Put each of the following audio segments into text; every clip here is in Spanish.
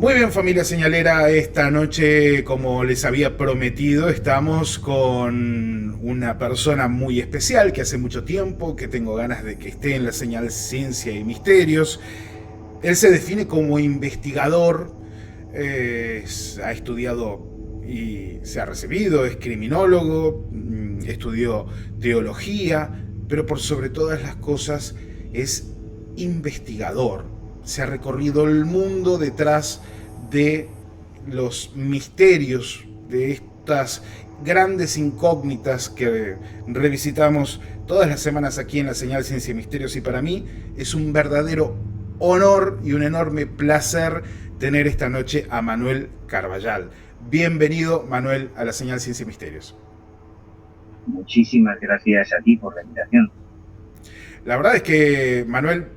Muy bien, familia señalera, esta noche, como les había prometido, estamos con una persona muy especial que hace mucho tiempo que tengo ganas de que esté en la señal Ciencia y Misterios. Él se define como investigador, ha estudiado y se ha recibido, es criminólogo, estudió teología, pero por sobre todas las cosas es investigador. Se ha recorrido el mundo detrás de los misterios, de estas grandes incógnitas que revisitamos todas las semanas aquí en la señal Ciencia y Misterios, y para mí es un verdadero honor y un enorme placer tener esta noche a Manuel Carballal. Bienvenido, Manuel, a la señal Ciencia y Misterios. Muchísimas gracias a ti por la invitación. La verdad es que, Manuel,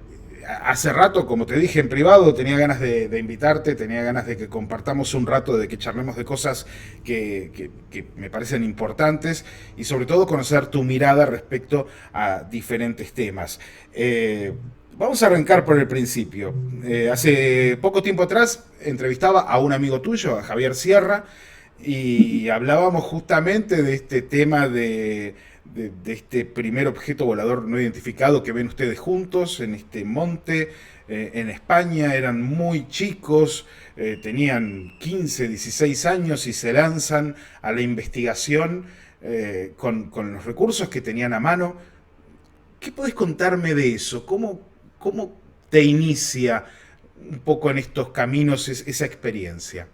hace rato, como te dije en privado, tenía ganas de invitarte, tenía ganas de que compartamos un rato, de que charlemos de cosas que me parecen importantes y sobre todo conocer tu mirada respecto a diferentes temas. Vamos a arrancar por el principio. Hace poco tiempo atrás entrevistaba a un amigo tuyo, a Javier Sierra, y hablábamos justamente de este tema de este primer objeto volador no identificado que ven ustedes juntos en este monte en España. Eran muy chicos, tenían 15, 16 años y se lanzan a la investigación con los recursos que tenían a mano. ¿Qué podés contarme de eso? ¿Cómo te inicia un poco en estos caminos esa experiencia?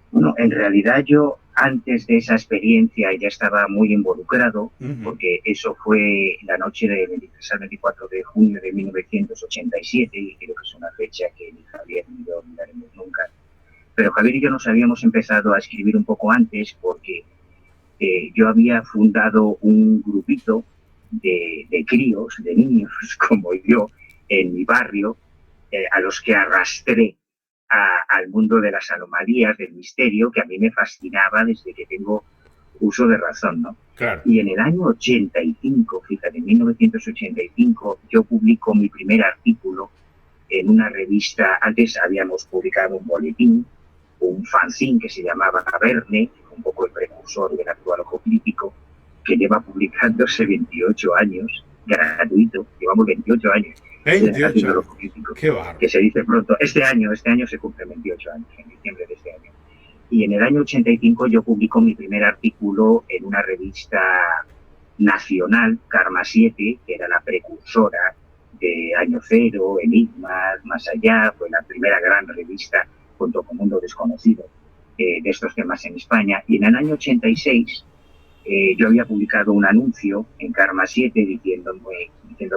Bueno, en realidad yo antes de esa experiencia ya estaba muy involucrado, Uh-huh. porque eso fue la noche del 23 al 24 de junio de 1987, y creo que es una fecha que ni Javier ni yo olvidaremos nunca. Pero Javier y yo nos habíamos empezado a escribir un poco antes, porque yo había fundado un grupito de críos, de niños como yo, en mi barrio, a los que arrastré al mundo de las anomalías, del misterio, que a mí me fascinaba desde que tengo uso de razón, ¿no? Claro. Y en el año 85, fíjate, en 1985, yo publico mi primer artículo en una revista. Antes habíamos publicado un boletín, un fanzine que se llamaba Verne, un poco el precursor del actual Ojo Crítico, que lleva publicándose 28 años, gratuito, llevamos 28 años 28 haciendo el años. Ojo Crítico, Qué barro. que se dice pronto. Este año se cumplen 28 años, en diciembre de este año. Y en el año 85 yo publico mi primer artículo en una revista nacional, Karma 7, que era la precursora de Año Cero, Enigmas, Más Allá. Fue la primera gran revista junto con Mundo Desconocido de estos temas en España. Y en el año 86 yo había publicado un anuncio en Karma 7 diciendo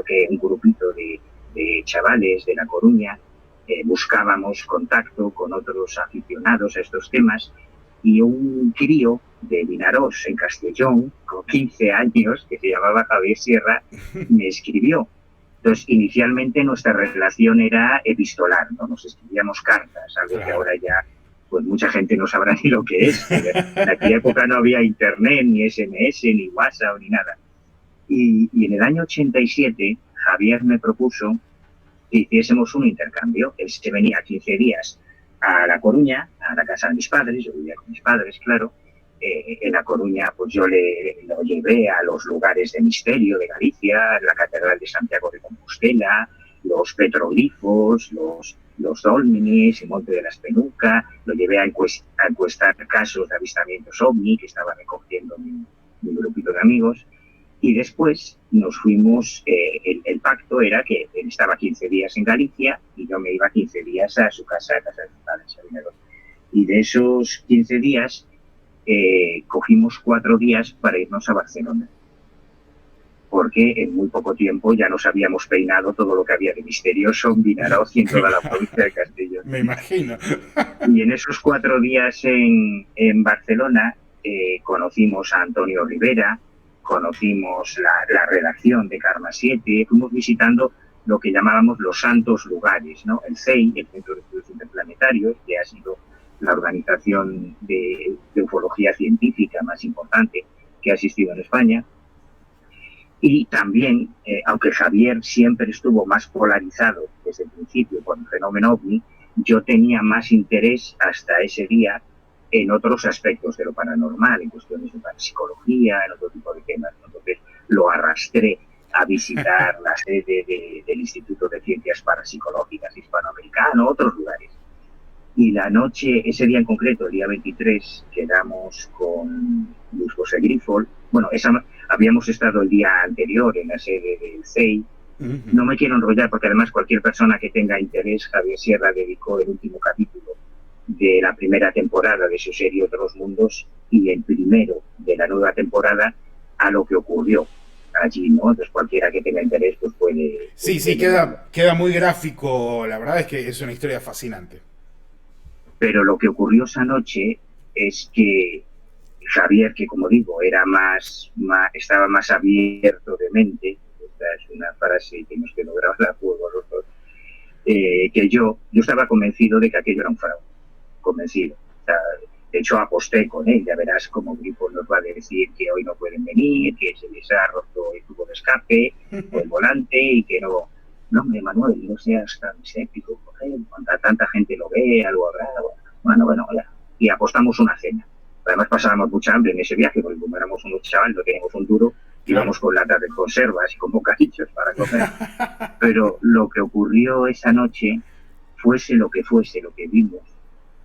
que un grupito de chavales de La Coruña buscábamos contacto con otros aficionados a estos temas, y un crío de Vinarós, en Castellón, con 15 años, que se llamaba Javier Sierra, me escribió. Entonces, inicialmente nuestra relación era epistolar, ¿no? Nos escribíamos cartas, algo que ahora ya pues mucha gente no sabrá ni lo que es. En aquella época no había internet, ni SMS, ni WhatsApp, ni nada. Y en el año 87, Javier me propuso que hiciésemos un intercambio. Él se venía 15 días a La Coruña, a la casa de mis padres. Yo vivía con mis padres, claro. En La Coruña, pues yo lo llevé a los lugares de misterio de Galicia, la Catedral de Santiago de Compostela, los petroglifos, los dólmenes, el Monte de la Espenuca. Lo llevé a encuestar casos de avistamientos ovni que estaba recogiendo mi grupito de amigos. Y después nos fuimos, el pacto era que él estaba 15 días en Galicia y yo me iba 15 días a su casa, a casa de sus padres. Y de esos 15 días, cogimos 4 días para irnos a Barcelona. porque en muy poco tiempo ya nos habíamos peinado todo lo que había de misterioso en Vinaroz y en toda la provincia de Castellón. Me imagino. Y en esos 4 días en Barcelona conocimos a Antonio Rivera, conocimos la redacción de Karma 7, fuimos visitando lo que llamábamos los santos lugares, ¿no? El CEI, el Centro de Estudios Interplanetarios, que ha sido la organización de ufología científica más importante que ha existido en España. Y también, aunque Javier siempre estuvo más polarizado desde el principio con el fenómeno OVNI, yo tenía más interés hasta ese día en otros aspectos de lo paranormal, en cuestiones de parapsicología, en otro tipo de temas. Entonces lo arrastré a visitar la sede del Instituto de Ciencias Parapsicológicas Hispanoamericano, otros lugares. Y la noche, ese día en concreto, el día 23, quedamos con Luis José Grifol. Bueno, habíamos estado el día anterior en la sede del CEI. No me quiero enrollar porque además cualquier persona que tenga interés, Javier Sierra dedicó el último capítulo de la primera temporada de su serie Otros Mundos y el primero de la nueva temporada a lo que ocurrió allí, ¿no? Entonces cualquiera que tenga interés pues puede... Sí, queda muy gráfico, la verdad es que es una historia fascinante. Pero lo que ocurrió esa noche es que Javier, que como digo, estaba más abierto de mente, esta es una frase que nos quedó grabada a fuego los dos, que yo estaba convencido de que aquello era un fraude, convencido. O sea, de hecho aposté con él, ya verás cómo Grifo nos va a decir que hoy no pueden venir, que se les ha roto el tubo de escape o el volante y que no... No, hombre, Manuel, no seas tan escéptico, cuando tanta gente lo ve, algo habrá, bueno, ya. Y apostamos una cena. Además pasábamos mucha hambre en ese viaje, porque como éramos unos chavales, no teníamos un duro, íbamos con latas de conservas y con bocadillos para comer. Pero lo que ocurrió esa noche, fuese lo que vimos,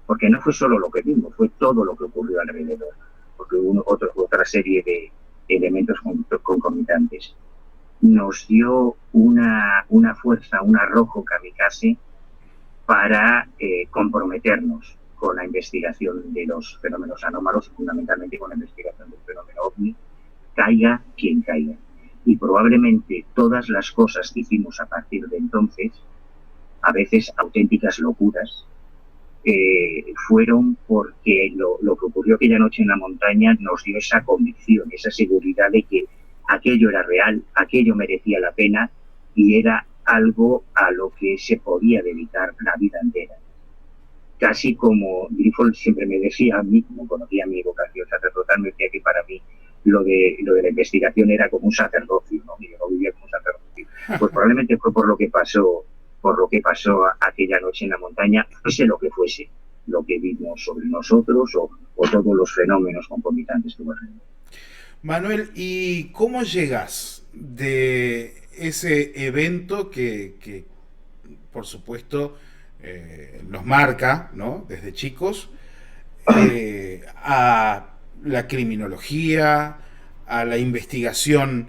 porque no fue solo lo que vimos, fue todo lo que ocurrió alrededor, porque hubo otra serie de elementos concomitantes. Nos dio una fuerza, un arrojo kamikaze para comprometernos con la investigación de los fenómenos anómalos, fundamentalmente con la investigación del fenómeno OVNI, caiga quien caiga. Y probablemente todas las cosas que hicimos a partir de entonces, a veces auténticas locuras, fueron porque lo que ocurrió aquella noche en la montaña nos dio esa convicción, esa seguridad de que aquello era real, aquello merecía la pena y era algo a lo que se podía dedicar la vida entera. Casi como Grifol siempre me decía a mí, como conocía mi vocación sacerdotal, me decía que para mí lo de la investigación era como un sacerdocio, ¿no? Y yo no vivía como un sacerdocio. Pues probablemente fue por lo que pasó aquella noche en la montaña, fuese lo que fuese, lo que vimos sobre nosotros o todos los fenómenos concomitantes que hubo alrededor. Manuel, ¿y cómo llegas de ese evento que por supuesto, nos marca, ¿no? Desde chicos, a la criminología, a la investigación?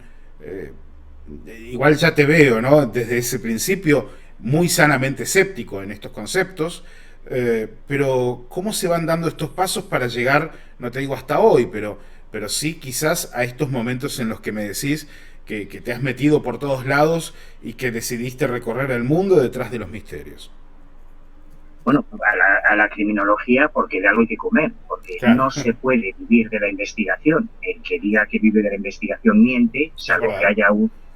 Igual ya te veo, ¿no? Desde ese principio, muy sanamente escéptico en estos conceptos, pero ¿cómo se van dando estos pasos para llegar, no te digo hasta hoy, pero sí quizás a estos momentos en los que me decís que te has metido por todos lados y que decidiste recorrer el mundo detrás de los misterios? Bueno, a la criminología porque de algo hay que comer, porque claro, no se puede vivir de la investigación. El que diga que vive de la investigación miente, salvo que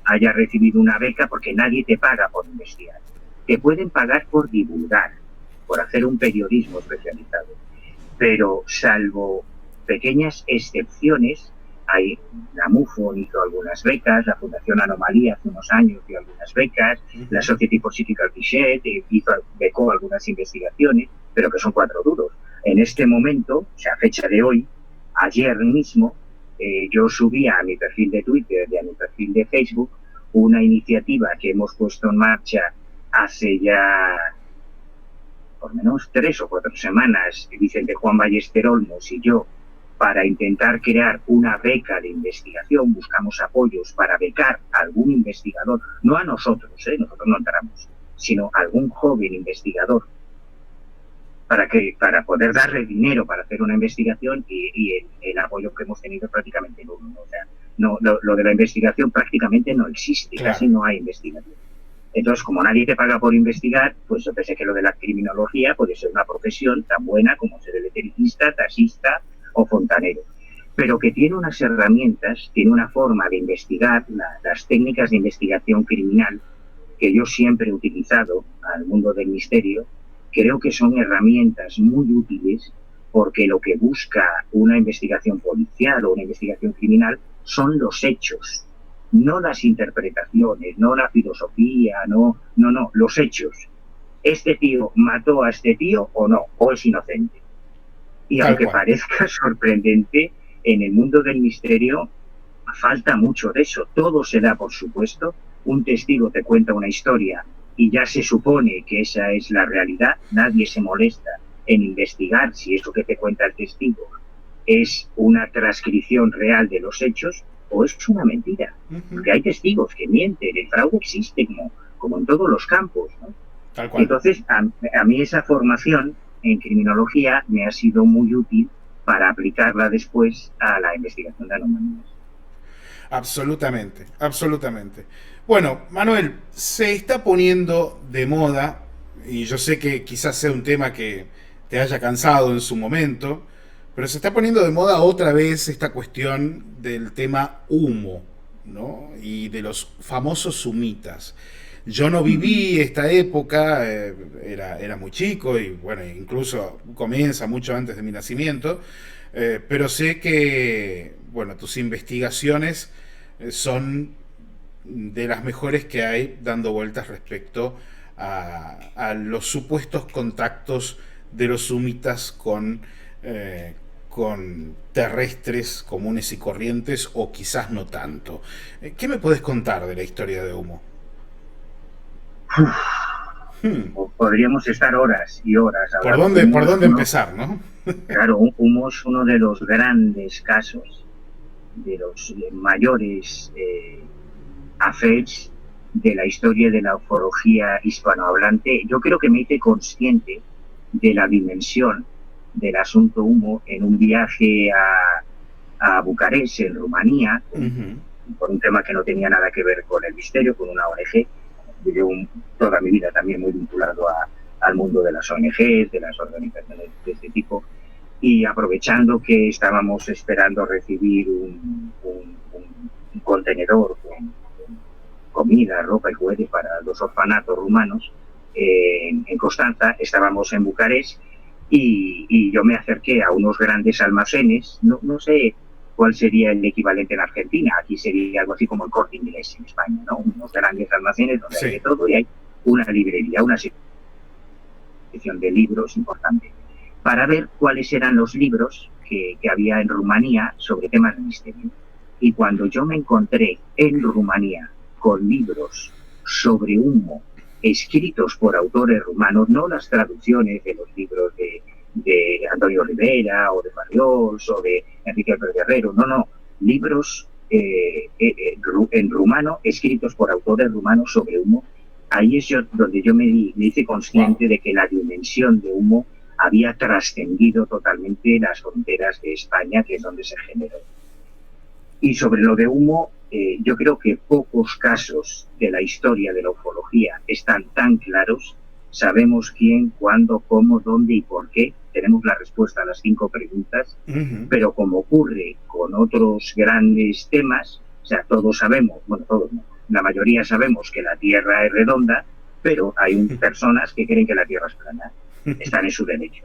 haya recibido una beca, porque nadie te paga por investigar. Te pueden pagar por divulgar, por hacer un periodismo especializado, pero salvo pequeñas excepciones, la MUFON hizo algunas becas, la Fundación Anomalía hace unos años dio algunas becas, la Society for Psychical Research becó algunas investigaciones, pero que son 4 duros. En este momento, o sea, a fecha de hoy, ayer mismo, yo subía a mi perfil de Twitter y a mi perfil de Facebook una iniciativa que hemos puesto en marcha hace ya por lo menos 3 o 4 semanas, Vicente Juan Ballester Olmos y yo, para intentar crear una beca de investigación. Buscamos apoyos para becar a algún investigador, no a nosotros, nosotros no entramos, sino a algún joven investigador, para poder darle dinero para hacer una investigación, y el apoyo que hemos tenido es prácticamente nulo, ¿no? O sea, No, lo de la investigación prácticamente no existe, Claro. casi no hay investigación. Entonces, como nadie te paga por investigar, pues yo pensé que lo de la criminología puede ser una profesión tan buena como ser electricista, taxista o fontanero, pero que tiene unas herramientas, tiene una forma de investigar, las técnicas de investigación criminal que yo siempre he utilizado al mundo del misterio. Creo que son herramientas muy útiles porque lo que busca una investigación policial o una investigación criminal son los hechos, no las interpretaciones, no la filosofía, no, los hechos. ¿Este tío mató a este tío o no? ¿O es inocente? Y Tal aunque cual. parezca sorprendente, en el mundo del misterio falta mucho de eso. Todo se da por supuesto. Un testigo te cuenta una historia y ya se supone que esa es la realidad. Nadie se molesta en investigar si eso que te cuenta el testigo es una transcripción real de los hechos o es una mentira. Porque hay testigos que mienten, el fraude existe como en todos los campos, ¿no? Tal cual. Entonces, a mí esa formación en criminología me ha sido muy útil para aplicarla después a la investigación de anomalías. Absolutamente, absolutamente. Bueno, Manuel, se está poniendo de moda, y yo sé que quizás sea un tema que te haya cansado en su momento, pero se está poniendo de moda otra vez esta cuestión del tema humo, ¿no? Y de los famosos sumitas. Yo no viví esta época, era muy chico y bueno, incluso comienza mucho antes de mi nacimiento, pero sé que, bueno, tus investigaciones son de las mejores que hay dando vueltas respecto a los supuestos contactos de los sumitas con terrestres comunes y corrientes o quizás no tanto. ¿Qué me puedes contar de la historia de Humo? Hmm. Podríamos estar horas y horas ¿Por hablando. dónde, Humo por es dónde uno, empezar, no? claro, Humo es uno de los grandes casos, de los mayores affairs de la historia de la ufología hispanohablante. Yo creo que me hice consciente de la dimensión del asunto Humo en un viaje a Bucarest, en Rumanía, Ujú. por un tema que no tenía nada que ver con el misterio, con una ONG. Yo llevo toda mi vida también muy vinculado al mundo de las ONGs, de las organizaciones de este tipo, y aprovechando que estábamos esperando recibir un contenedor con comida, ropa y juguetes para los orfanatos rumanos en Constanza, estábamos en Bucarest y yo me acerqué a unos grandes almacenes, no sé cuál sería el equivalente en Argentina, aquí sería algo así como el Corte Inglés en España, ¿no? Unos grandes almacenes donde hay de Sí. todo y hay una librería, una sección de libros importante, para ver cuáles eran los libros que había en Rumanía sobre temas de misterio. Y cuando yo me encontré en Rumanía con libros sobre humo escritos por autores rumanos, no las traducciones de los libros de Antonio Rivera o de Barriols o de Enrique Pérez Guerrero, no, libros en rumano escritos por autores rumanos sobre humo. Ahí es donde yo me hice consciente Wow. de que la dimensión de Humo había trascendido totalmente las fronteras de España, que es donde se generó. Y sobre lo de Humo, yo creo que pocos casos de la historia de la ufología están tan claros. Sabemos quién, cuándo, cómo, dónde y por qué. Tenemos la respuesta a las 5 preguntas, Ujú. pero como ocurre con otros grandes temas, o sea, todos sabemos, bueno, todos no, la mayoría sabemos que la Tierra es redonda, pero hay personas que creen que la Tierra es plana. Están en su derecho.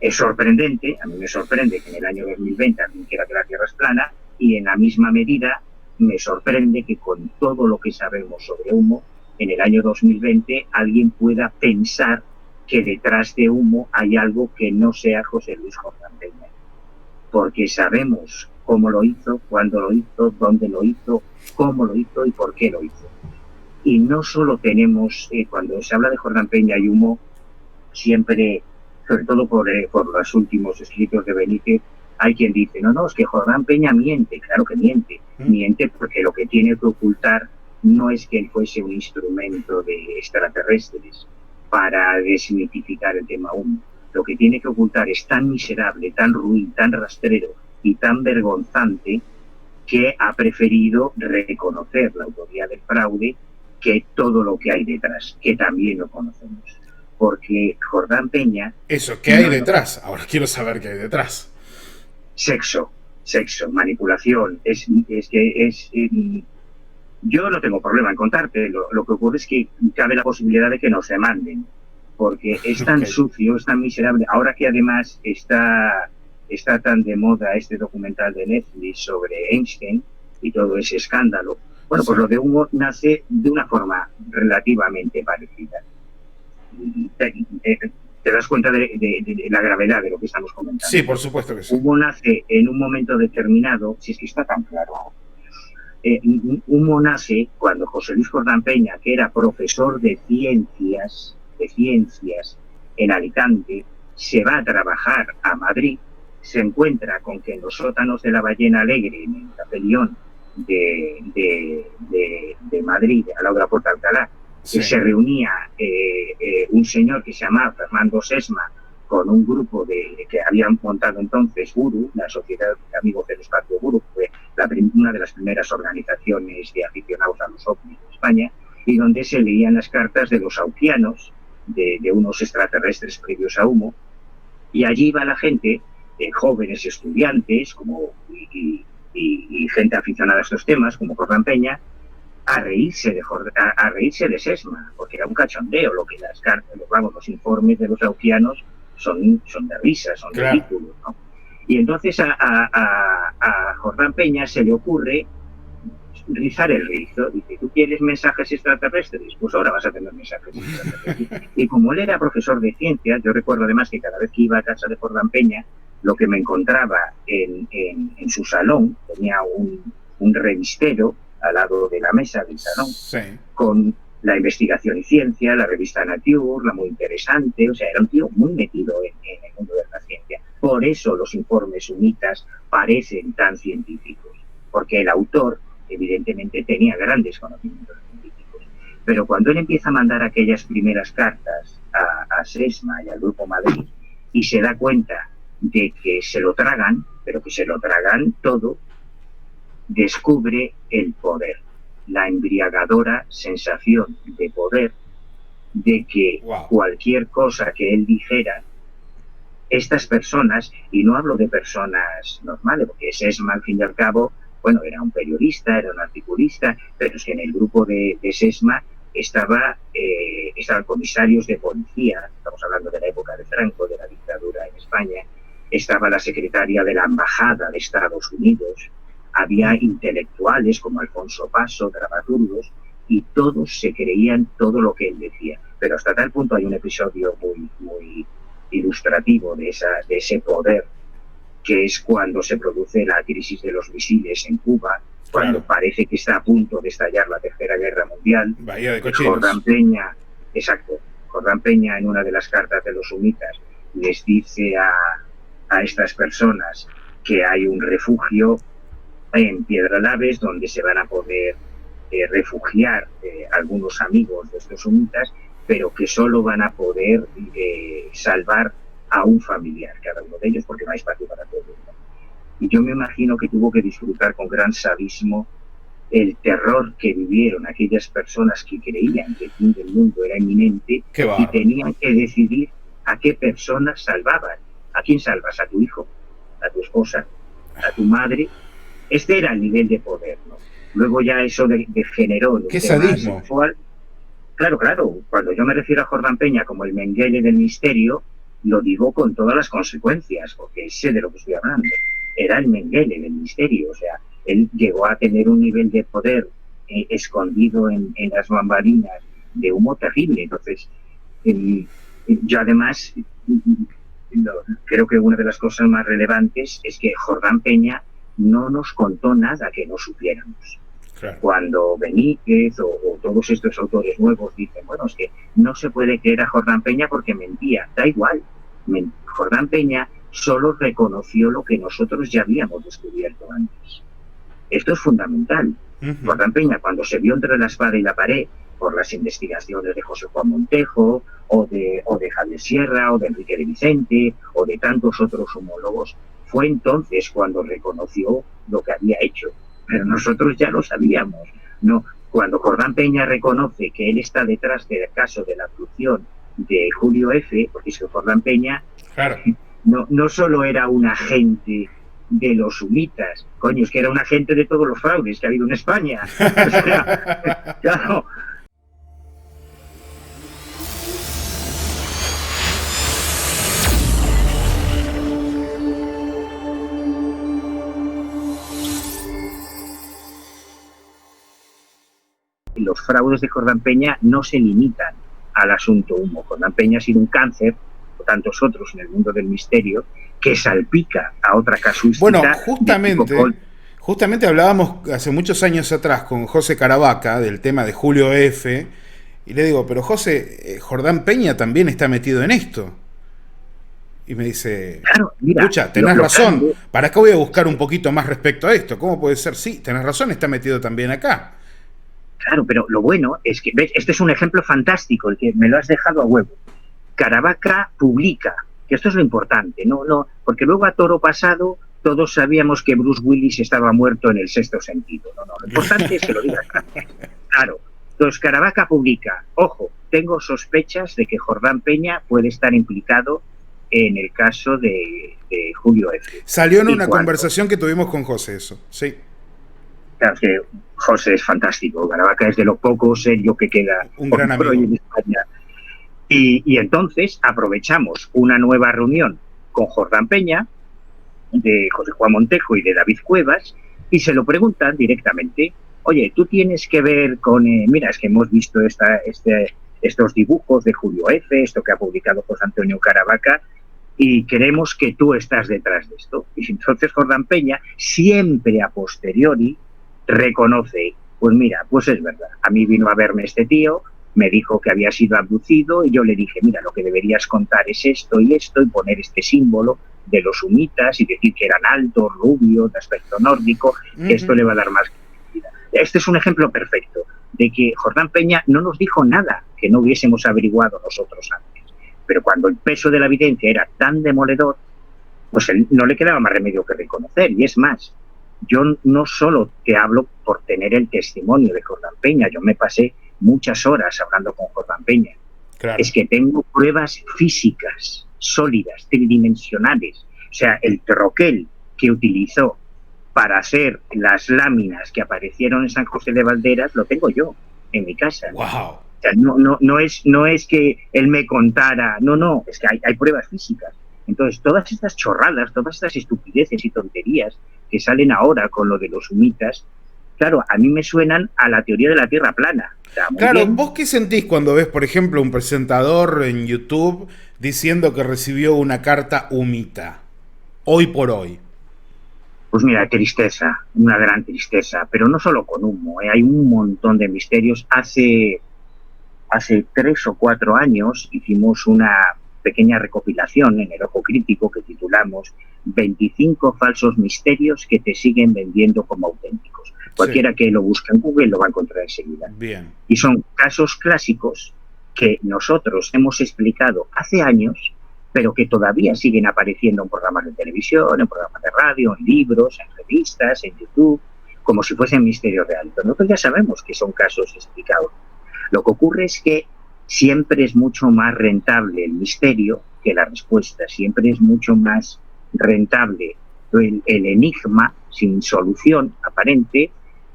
Es sorprendente, a mí me sorprende que en el año 2020 alguien quiera que la Tierra es plana, y en la misma medida me sorprende que con todo lo que sabemos sobre Humo, en el año 2020 alguien pueda pensar que detrás de Humo hay algo que no sea José Luis Jordán Peña. Porque sabemos cómo lo hizo, cuándo lo hizo, dónde lo hizo, cómo lo hizo y por qué lo hizo. Y no solo tenemos, cuando se habla de Jordán Peña y Humo, siempre, sobre todo por los últimos escritos de Benítez, hay quien dice, no, es que Jordán Peña miente. Claro que miente. Miente porque lo que tiene que ocultar no es que él fuese un instrumento de extraterrestres para desmitificar el tema Humo. Lo que tiene que ocultar es tan miserable, tan ruin, tan rastrero y tan vergonzante que ha preferido reconocer la autoría del fraude que todo lo que hay detrás, que también lo conocemos. Porque Jordán Peña... Eso, ¿qué hay detrás? Ahora quiero saber qué hay detrás. Sexo, manipulación. Yo no tengo problema en contarte. Lo que ocurre es que cabe la posibilidad de que nos demanden, porque es tan sucio, es tan miserable. Ahora que además está tan de moda este documental de Netflix sobre Einstein y todo ese escándalo, bueno, pues lo de Humo nace de una forma relativamente parecida. Te das cuenta de la gravedad de lo que estamos comentando. Sí, por supuesto que sí. Humo nace en un momento determinado, si es que está tan claro. Humo nace cuando José Luis Jordán Peña, que era profesor de ciencias en Alicante, se va a trabajar a Madrid, se encuentra con que en los sótanos de la Ballena Alegre, en el Capellón de Madrid, al lado de la Puerta de Alcalá, sí, se reunía un señor que se llamaba Fernando Sesma con un grupo que habían montado entonces Guru, la Sociedad de Amigos del Espacio Guru, fue una de las primeras organizaciones de aficionados a los ovnis de España, y donde se leían las cartas de los auquianos, de unos extraterrestres previos a Humo, y allí iba la gente, jóvenes estudiantes y gente aficionada a estos temas, como Jordán Peña, a reírse de Sesma, porque era un cachondeo lo que las cartas, los informes de los auquianos son de risa, son ridículos, ¿no? Y entonces a Jordán Peña se le ocurre rizar el rizo. Dice, ¿tú quieres mensajes extraterrestres? Pues ahora vas a tener mensajes extraterrestres. Y como él era profesor de ciencias, yo recuerdo además que cada vez que iba a casa de Jordán Peña, lo que me encontraba en su salón, tenía un revistero al lado de la mesa del salón, sí, con la investigación y ciencia, la revista Nature, la muy interesante, o sea, era un tío muy metido en el mundo de la ciencia. Por eso los informes humitas parecen tan científicos, porque el autor evidentemente tenía grandes conocimientos científicos. Pero cuando él empieza a mandar aquellas primeras cartas a Sesma y al Grupo Madrid y se da cuenta de que se lo tragan, pero que se lo tragan todo, descubre el poder, la embriagadora sensación de poder, de que cualquier cosa que él dijera, estas personas, y no hablo de personas normales, porque Sesma al fin y al cabo, bueno, era un periodista, era un articulista, pero es que en el grupo de Sesma estaban comisarios de policía, estamos hablando de la época de Franco, de la dictadura en España, estaba la secretaria de la Embajada de Estados Unidos, había intelectuales como Alfonso Paso, dramaturgos, y todos se creían todo lo que él decía. Pero hasta tal punto hay un episodio muy ilustrativo de ese poder, que es cuando se produce la crisis de los misiles en Cuba, cuando parece que está a punto de estallar la Tercera Guerra Mundial. Bahía de Cochinos. Jordán Peña, en una de las cartas de los humitas, les dice a estas personas que hay un refugio en Piedralaves donde se van a poder refugiar algunos amigos de estos humitas, pero que solo van a poder salvar a un familiar, cada uno de ellos, porque no hay espacio para todo el mundo. Y yo me imagino que tuvo que disfrutar con gran sadismo el terror que vivieron aquellas personas que creían que el fin del mundo era inminente y tenían que decidir a qué personas salvaban. ¿A quién salvas? ¿A tu hijo? ¿A tu esposa? ¿A tu madre? Este era el nivel de poder, ¿no? Luego ya eso degeneró. ¿Qué sadismo? Sexual. Claro, cuando yo me refiero a Jordán Peña como el Mengele del misterio, lo digo con todas las consecuencias, porque sé de lo que estoy hablando. Era el Mengele del misterio, o sea, él llegó a tener un nivel de poder escondido en las bambalinas de Humo terrible. Entonces, yo además creo que una de las cosas más relevantes es que Jordán Peña no nos contó nada que no supiéramos. Claro. Cuando Benítez o todos estos autores nuevos dicen, bueno, es que no se puede creer a Jordán Peña porque mentía, da igual. Jordán Peña solo reconoció lo que nosotros ya habíamos descubierto antes. Esto es fundamental. Jordán Peña, cuando se vio entre la espada y la pared por las investigaciones de José Juan Montejo, o de Javier Sierra, o de Enrique de Vicente, o de tantos otros homólogos, fue entonces cuando reconoció lo que había hecho. pero nosotros ya lo sabíamos. No, cuando Jordán Peña reconoce que él está detrás del caso de la abducción de Julio F., porque es que Jordán Peña Claro. no solo era un agente de los humitas, coño, es que era un agente de todos los fraudes que ha habido en España. O sea, claro. Los fraudes de Jordán Peña no se limitan al asunto humo. Jordán Peña ha sido un cáncer, por tantos otros en el mundo del misterio, que salpica a otra casuística. Bueno, justamente hablábamos hace muchos años atrás con José Caravaca del tema de Julio F. Y le digo, pero José, Jordán Peña también está metido en esto. Y me dice, claro, mira, escucha, tenés razón, ¿para qué voy a buscar un poquito más respecto a esto? ¿Cómo puede ser? Sí, tenés razón, está metido también acá. Claro, pero lo bueno es que, ¿ves? Este es un ejemplo fantástico, el que me lo has dejado a huevo. Caravaca publica, que esto es lo importante, no, porque luego a toro pasado todos sabíamos que Bruce Willis estaba muerto en El Sexto Sentido. No, lo importante es que lo digas. Claro, entonces Caravaca publica, ojo, tengo sospechas de que Jordán Peña puede estar implicado en el caso de Julio F. Salió en una conversación que tuvimos con José eso, sí. Claro, que José es fantástico, Caravaca es de lo poco serio que queda un gran amigo en España. Y entonces aprovechamos una nueva reunión con Jordán Peña, de José Juan Montejo y de David Cuevas, y se lo preguntan directamente, oye, tú tienes que ver con, mira, es que hemos visto estos dibujos de Julio F., esto que ha publicado José Antonio Caravaca, y queremos que tú estás detrás de esto. Y entonces Jordán Peña, siempre a posteriori, reconoce, pues mira, pues es verdad, a mí vino a verme este tío, me dijo que había sido abducido y yo le dije, mira, lo que deberías contar es esto y poner este símbolo de los humitas y decir que eran altos, rubios, de aspecto nórdico, que esto le va a dar más credibilidad. Este es un ejemplo perfecto de que Jordán Peña no nos dijo nada que no hubiésemos averiguado nosotros antes, pero cuando el peso de la evidencia era tan demoledor, pues él no le quedaba más remedio que reconocer, y es más, yo no solo te hablo por tener el testimonio de Jordán Peña, yo me pasé muchas horas hablando con Jordán Peña. Claro. Es que tengo pruebas físicas, sólidas, tridimensionales. O sea, el troquel que utilizó para hacer las láminas que aparecieron en San José de Valderas lo tengo yo en mi casa. ¡Wow! O sea, no es que él me contara, no, es que hay pruebas físicas. Entonces, todas estas chorradas, todas estas estupideces y tonterías que salen ahora con lo de los humitas, claro, a mí me suenan a la teoría de la Tierra plana. O sea, claro, bien. ¿Vos qué sentís cuando ves, por ejemplo, un presentador en YouTube diciendo que recibió una carta humita, hoy por hoy? Pues mira, tristeza, una gran tristeza, pero no solo con humo, hay un montón de misterios. Hace 3 o 4 años hicimos una pequeña recopilación en el Ojo Crítico que titulamos 25 falsos misterios que te siguen vendiendo como auténticos. Cualquiera que lo busque en Google lo va a encontrar enseguida. Bien. Y son casos clásicos que nosotros hemos explicado hace años, pero que todavía siguen apareciendo en programas de televisión, en programas de radio, en libros, en revistas, en YouTube, como si fuesen misterios reales. Pero nosotros ya sabemos que son casos explicados. Lo que ocurre es que siempre es mucho más rentable el misterio que la respuesta. Siempre es mucho más rentable el enigma sin solución aparente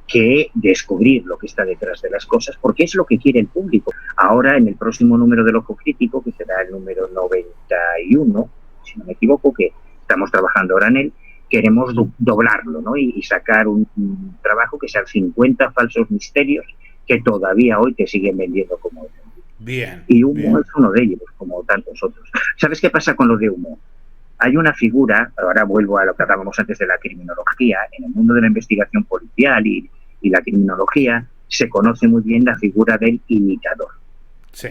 que descubrir lo que está detrás de las cosas, porque es lo que quiere el público. Ahora, en el próximo número del Ojo Crítico, que será el número 91, si no me equivoco, que estamos trabajando ahora en él, queremos doblarlo, ¿no? Y sacar un trabajo que sean 50 falsos misterios que todavía hoy te siguen vendiendo como auténticos. Bien. Y humo bien. es uno de ellos, como tantos otros. ¿Sabes qué pasa con lo de humo? Hay una figura, ahora vuelvo a lo que hablábamos antes de la criminología, en el mundo de la investigación policial y la criminología se conoce muy bien la figura del imitador. Sí.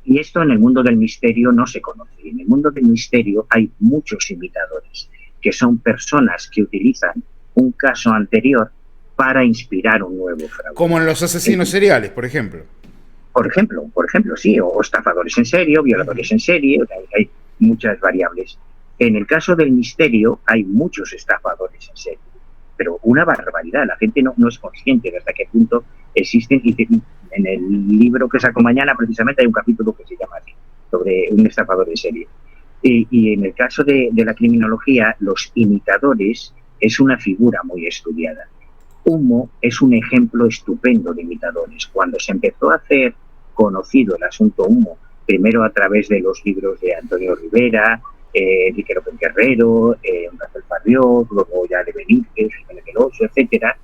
Y esto en el mundo del misterio no se conoce. En el mundo del misterio hay muchos imitadores, que son personas que utilizan un caso anterior para inspirar un nuevo fraude. Como en los asesinos seriales, por ejemplo. Por ejemplo, sí, o estafadores en serie, o violadores en serie, hay muchas variables. En el caso del misterio hay muchos estafadores en serie. pero una barbaridad. La gente no es consciente de hasta qué punto existen. Y en el libro que saco mañana, precisamente, hay un capítulo que se llama así, sobre un estafador en serie. Y en el caso de la criminología, los imitadores es una figura muy estudiada. Humo es un ejemplo estupendo de imitadores. Cuando se empezó a hacer conocido el asunto Humo, primero a través de los libros de Antonio Rivera, Enrique López Guerrero, Rafael Parriot, luego ya de Benítez, Jiménez del Oso, etcétera,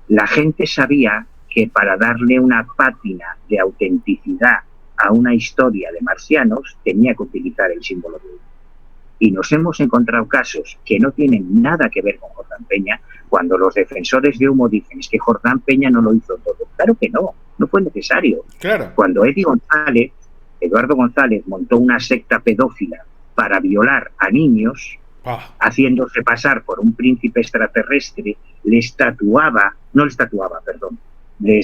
la gente sabía que para darle una pátina de autenticidad a una historia de marcianos tenía que utilizar el símbolo de Humo. Y nos hemos encontrado casos que no tienen nada que ver con Jordán Peña, cuando los defensores de Humo dicen es que Jordán Peña no lo hizo todo. Claro que no fue necesario. Claro. Cuando Eduardo González montó una secta pedófila para violar a niños, haciéndose pasar por un príncipe extraterrestre, les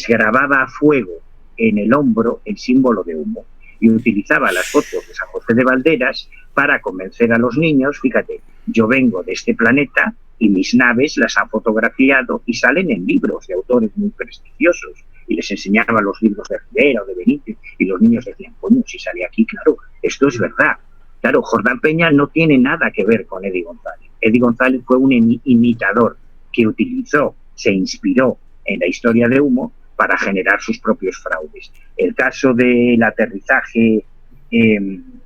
grababa a fuego en el hombro el símbolo de Humo y utilizaba las fotos de San José de Valderas para convencer a los niños, fíjate, yo vengo de este planeta y mis naves las han fotografiado y salen en libros de autores muy prestigiosos. Y les enseñaba los libros de Rivera o de Benítez y los niños decían, coño, si sale aquí, claro, esto es verdad. Claro, Jordán Peña no tiene nada que ver con Eddie González. Eddie González fue un imitador que se inspiró en la historia de Humo para generar sus propios fraudes. El caso del aterrizaje en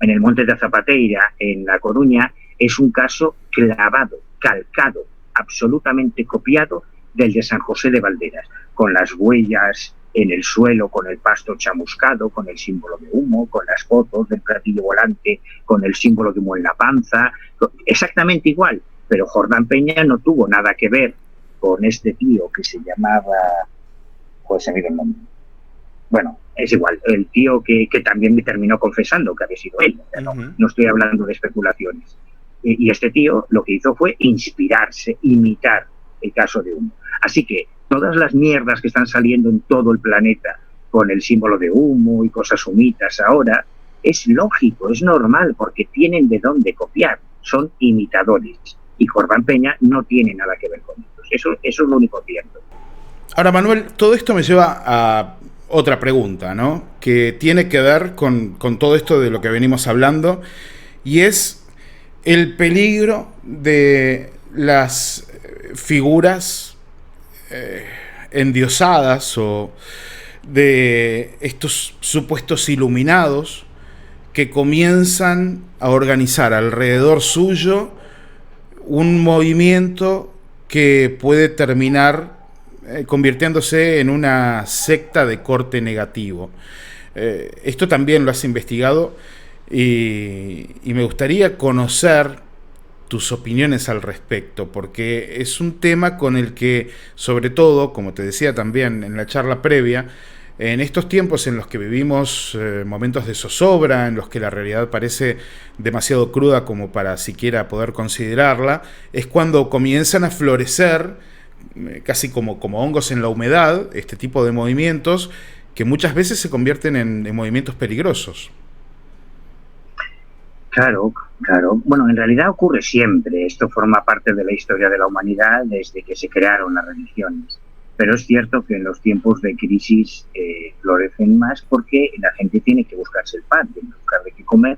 el Monte da Zapateira, en La Coruña, es un caso clavado, calcado, absolutamente copiado del de San José de Valderas, con las huellas en el suelo, con el pasto chamuscado, con el símbolo de Humo, con las fotos del platillo volante, con el símbolo de Humo en la panza, exactamente igual. Pero Jordán Peña no tuvo nada que ver con este tío que se llamaba... Pues se me dio el nombre. Bueno, es igual, el tío que también me terminó confesando que había sido él. No estoy hablando de especulaciones. Y este tío lo que hizo fue inspirarse, imitar el caso de Humo. Así que todas las mierdas que están saliendo en todo el planeta con el símbolo de Humo y cosas humitas ahora, es lógico, es normal, porque tienen de dónde copiar. Son imitadores. Y Jordán Peña no tiene nada que ver con ellos. Eso es lo único cierto. Ahora, Manuel, todo esto me lleva a otra pregunta, ¿no? Que tiene que ver con todo esto de lo que venimos hablando, y es el peligro de las figuras endiosadas o de estos supuestos iluminados que comienzan a organizar alrededor suyo un movimiento que puede terminar convirtiéndose en una secta de corte negativo. Esto también lo has investigado y me gustaría conocer tus opiniones al respecto, porque es un tema con el que, sobre todo, como te decía también en la charla previa, en estos tiempos en los que vivimos momentos de zozobra, en los que la realidad parece demasiado cruda como para siquiera poder considerarla, es cuando comienzan a florecer casi como hongos en la humedad, este tipo de movimientos que muchas veces se convierten en movimientos peligrosos. Claro. Bueno, en realidad ocurre siempre. Esto forma parte de la historia de la humanidad desde que se crearon las religiones. Pero es cierto que en los tiempos de crisis florecen más porque la gente tiene que buscarse el pan, tiene que buscar de qué comer.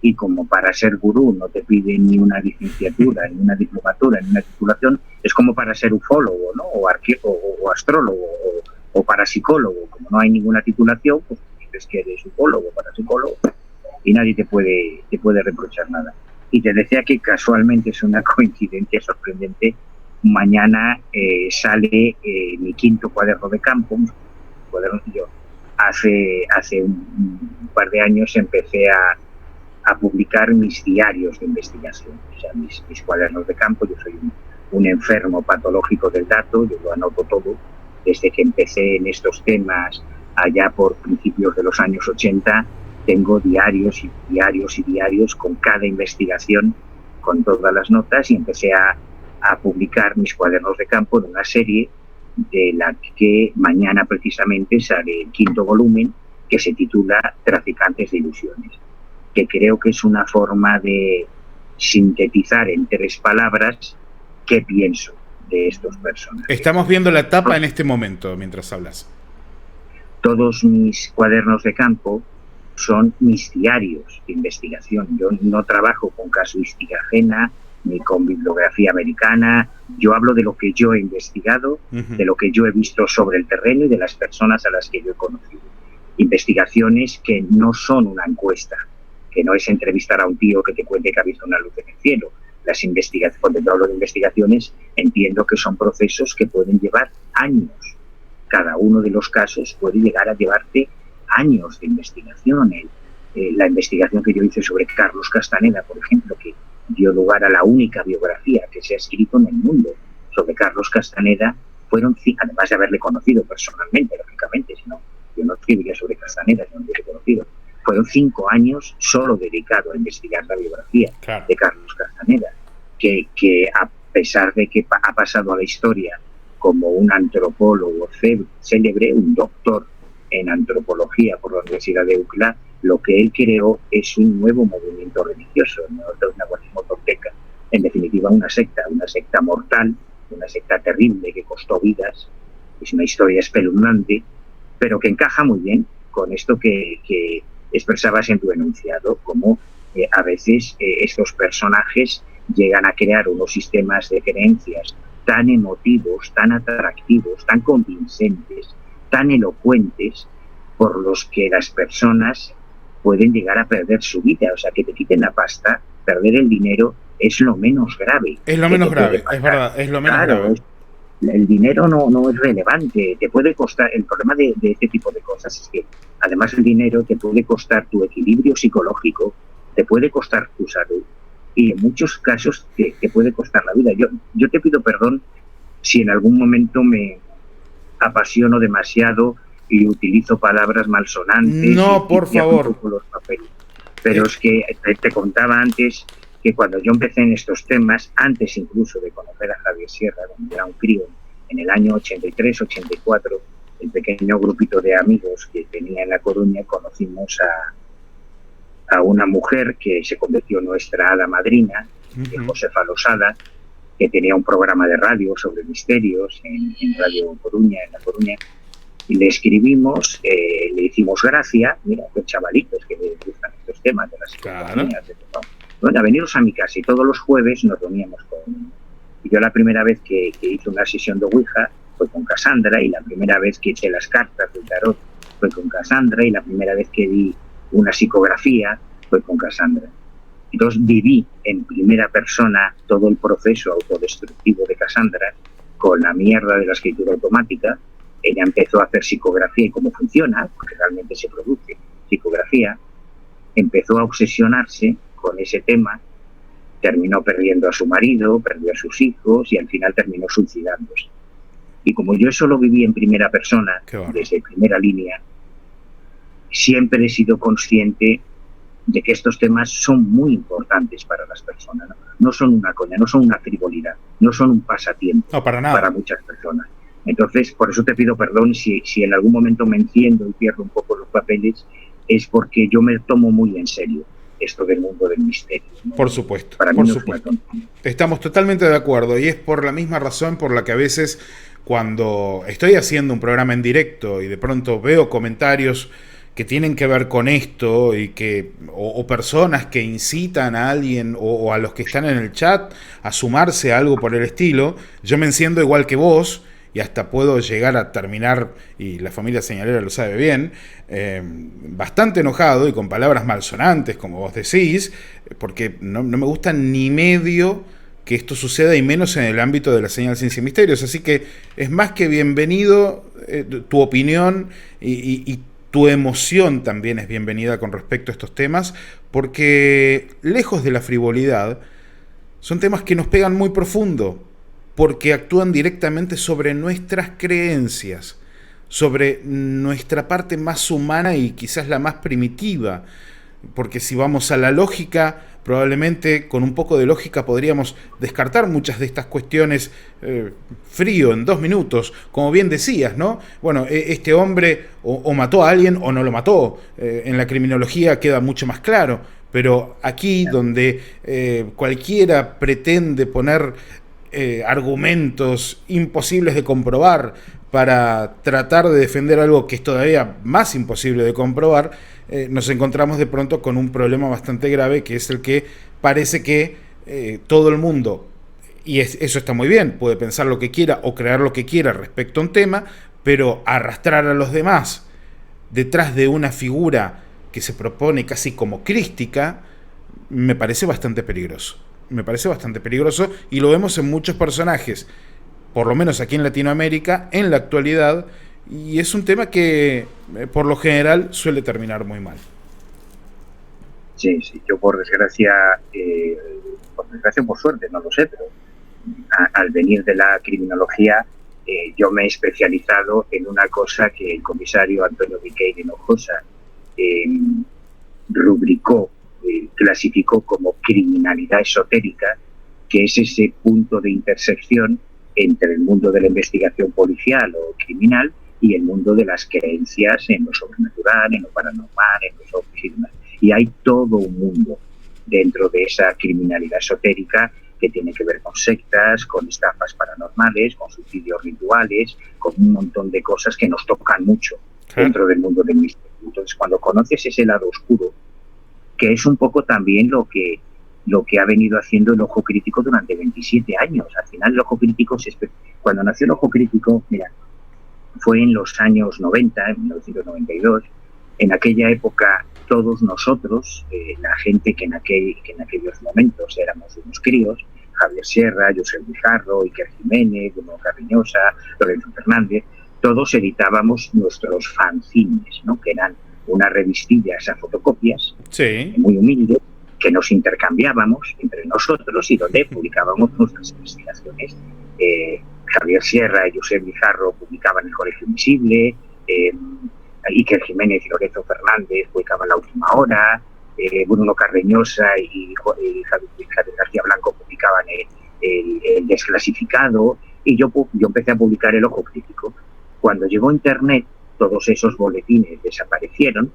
Y como para ser gurú no te piden ni una licenciatura, ni una diplomatura, ni una titulación, es como para ser ufólogo, ¿no? o astrólogo, o parapsicólogo. Como no hay ninguna titulación, pues dices que eres ufólogo, parapsicólogo, y nadie te puede reprochar nada. Y te decía que casualmente es una coincidencia sorprendente. Mañana sale mi quinto cuaderno de campo, yo hace un par de años empecé a publicar mis diarios de investigación, o sea, mis cuadernos de campo. Yo soy un enfermo patológico del dato, yo lo anoto todo. Desde que empecé en estos temas, allá por principios de los años 80, tengo diarios con cada investigación, con todas las notas, y empecé a publicar mis cuadernos de campo de una serie de la que mañana precisamente sale el quinto volumen, que se titula Traficantes de Ilusiones, que creo que es una forma de sintetizar en 3 palabras qué pienso de estos personajes. Estamos viendo la tapa en este momento, mientras hablas. Todos mis cuadernos de campo son mis diarios de investigación. Yo no trabajo con casuística ajena ni con bibliografía americana. Yo hablo de lo que yo he investigado, de lo que yo he visto sobre el terreno y de las personas a las que yo he conocido. Investigaciones que no son una encuesta, que no es entrevistar a un tío que te cuente que ha visto una luz en el cielo. Las investigaciones, cuando yo hablo de investigaciones, entiendo que son procesos que pueden llevar años. Cada uno de los casos puede llegar a llevarte años de investigación. La investigación que yo hice sobre Carlos Castaneda, por ejemplo, que dio lugar a la única biografía que se ha escrito en el mundo sobre Carlos Castaneda, además de haberle conocido personalmente, lógicamente, si no, yo no escribiría sobre Castaneda, si no lo hubiese conocido, fueron 5 años solo dedicado a investigar la biografía de Carlos Castaneda, que a pesar de que ha pasado a la historia como un antropólogo célebre, un doctor en antropología por la Universidad de UCLA, lo que él creó es un nuevo movimiento religioso, el neonahuatismo tolteca. En definitiva, una secta mortal, una secta terrible que costó vidas. Es una historia espeluznante, pero que encaja muy bien con esto que expresabas en tu enunciado, como a veces estos personajes llegan a crear unos sistemas de creencias tan emotivos, tan atractivos, tan convincentes, tan elocuentes, por los que las personas pueden llegar a perder su vida. O sea, que te quiten la pasta, perder el dinero es lo menos grave. Es lo menos grave, es verdad, es lo menos grave. El dinero no es relevante, te puede costar. El problema de este tipo de cosas es que además el dinero te puede costar tu equilibrio psicológico, te puede costar tu salud y en muchos casos te puede costar la vida. Yo te pido perdón si en algún momento me apasiono demasiado y utilizo palabras malsonantes. No, por favor. Los papeles. Pero es que te contaba antes que cuando yo empecé en estos temas, antes incluso de conocer a Javier Sierra, cuando era un crío, en el año 83, 84, el pequeño grupito de amigos que tenía en La Coruña, conocimos a una mujer que se convirtió en nuestra hada madrina, Josefa Losada, que tenía un programa de radio sobre misterios en Radio Coruña, en La Coruña, y le escribimos, le hicimos gracia, mira, los chavalitos que les gustan estos temas de las psicologías, bueno, a veniros a mi casa, y todos los jueves nos reuníamos con... Y yo la primera vez que hice una sesión de Ouija fue con Cassandra, y la primera vez que eché las cartas del tarot fue con Cassandra, y la primera vez que di una psicografía fue con Cassandra. Entonces viví en primera persona todo el proceso autodestructivo de Cassandra con la mierda de la escritura automática. Ella empezó a hacer psicografía y cómo funciona, porque realmente se produce psicografía. Empezó a obsesionarse con ese tema, terminó perdiendo a su marido, perdió a sus hijos y al final terminó suicidándose. Y como yo eso lo viví en primera persona, desde primera línea, siempre he sido consciente de que estos temas son muy importantes para las personas. No son una coña, no son una frivolidad, no son un pasatiempo para muchas personas. Entonces, por eso te pido perdón si en algún momento me enciendo y pierdo un poco los papeles, es porque yo me tomo muy en serio esto del mundo del misterio, ¿no? Por supuesto, para mí por no supuesto. Estamos totalmente de acuerdo, y es por la misma razón por la que a veces cuando estoy haciendo un programa en directo y de pronto veo comentarios que tienen que ver con esto y que o personas que incitan a alguien o a los que están en el chat a sumarse a algo por el estilo, yo me enciendo igual que vos y hasta puedo llegar a terminar, y la familia señalera lo sabe bien, bastante enojado y con palabras malsonantes, como vos decís, porque no me gusta ni medio que esto suceda, y menos en el ámbito de la señal Ciencia y Misterios. Así que es más que bienvenido tu opinión y tu emoción también es bienvenida con respecto a estos temas, porque lejos de la frivolidad, son temas que nos pegan muy profundo, porque actúan directamente sobre nuestras creencias, sobre nuestra parte más humana y quizás la más primitiva, porque si vamos a la lógica, probablemente con un poco de lógica podríamos descartar muchas de estas cuestiones frío, en 2 minutos, como bien decías, ¿no? Bueno, este hombre o mató a alguien o no lo mató, en la criminología queda mucho más claro, pero aquí donde cualquiera pretende poner argumentos imposibles de comprobar para tratar de defender algo que es todavía más imposible de comprobar, nos encontramos de pronto con un problema bastante grave, que es el que parece que todo el mundo, y eso está muy bien, puede pensar lo que quiera o crear lo que quiera respecto a un tema, pero arrastrar a los demás detrás de una figura que se propone casi como crística, me parece bastante peligroso. Me parece bastante peligroso, y lo vemos en muchos personajes, por lo menos aquí en Latinoamérica, en la actualidad, y es un tema que por lo general suele terminar muy mal. Sí, sí, yo por desgracia o por suerte, no lo sé, pero al venir de la criminología, yo me he especializado en una cosa que el comisario Antonio Viqueira Hinojosa rubricó, clasificó como criminalidad esotérica, que es ese punto de intersección entre el mundo de la investigación policial o criminal y el mundo de las creencias en lo sobrenatural, en lo paranormal, en los ovnis y demás. Y hay todo un mundo dentro de esa criminalidad esotérica que tiene que ver con sectas, con estafas paranormales, con suicidios rituales, con un montón de cosas que nos tocan mucho dentro del mundo del misterio. Entonces, cuando conoces ese lado oscuro, que es un poco también lo que ha venido haciendo el Ojo Crítico durante 27 años. Al final el Ojo Crítico, cuando nació el Ojo Crítico, mira, fue en los años 90, en 1992. En aquella época todos nosotros, la gente que en aquellos momentos éramos unos críos, Javier Sierra, José Guijarro, Iker Jiménez, Bruno Carriñosa, Lorenzo Fernández, todos editábamos nuestros fanzines, ¿no? Que eran unas revistillas a fotocopias, sí, muy humildes, que nos intercambiábamos entre nosotros y donde publicábamos nuestras investigaciones. Javier Sierra y José Guijarro publicaban El Colegio Invisible, Iker Jiménez y Lorenzo Fernández publicaban La Última Hora, Bruno Carreñosa y Javier García Blanco publicaban el Desclasificado, y yo empecé a publicar El Ojo Crítico. Cuando llegó Internet, todos esos boletines desaparecieron.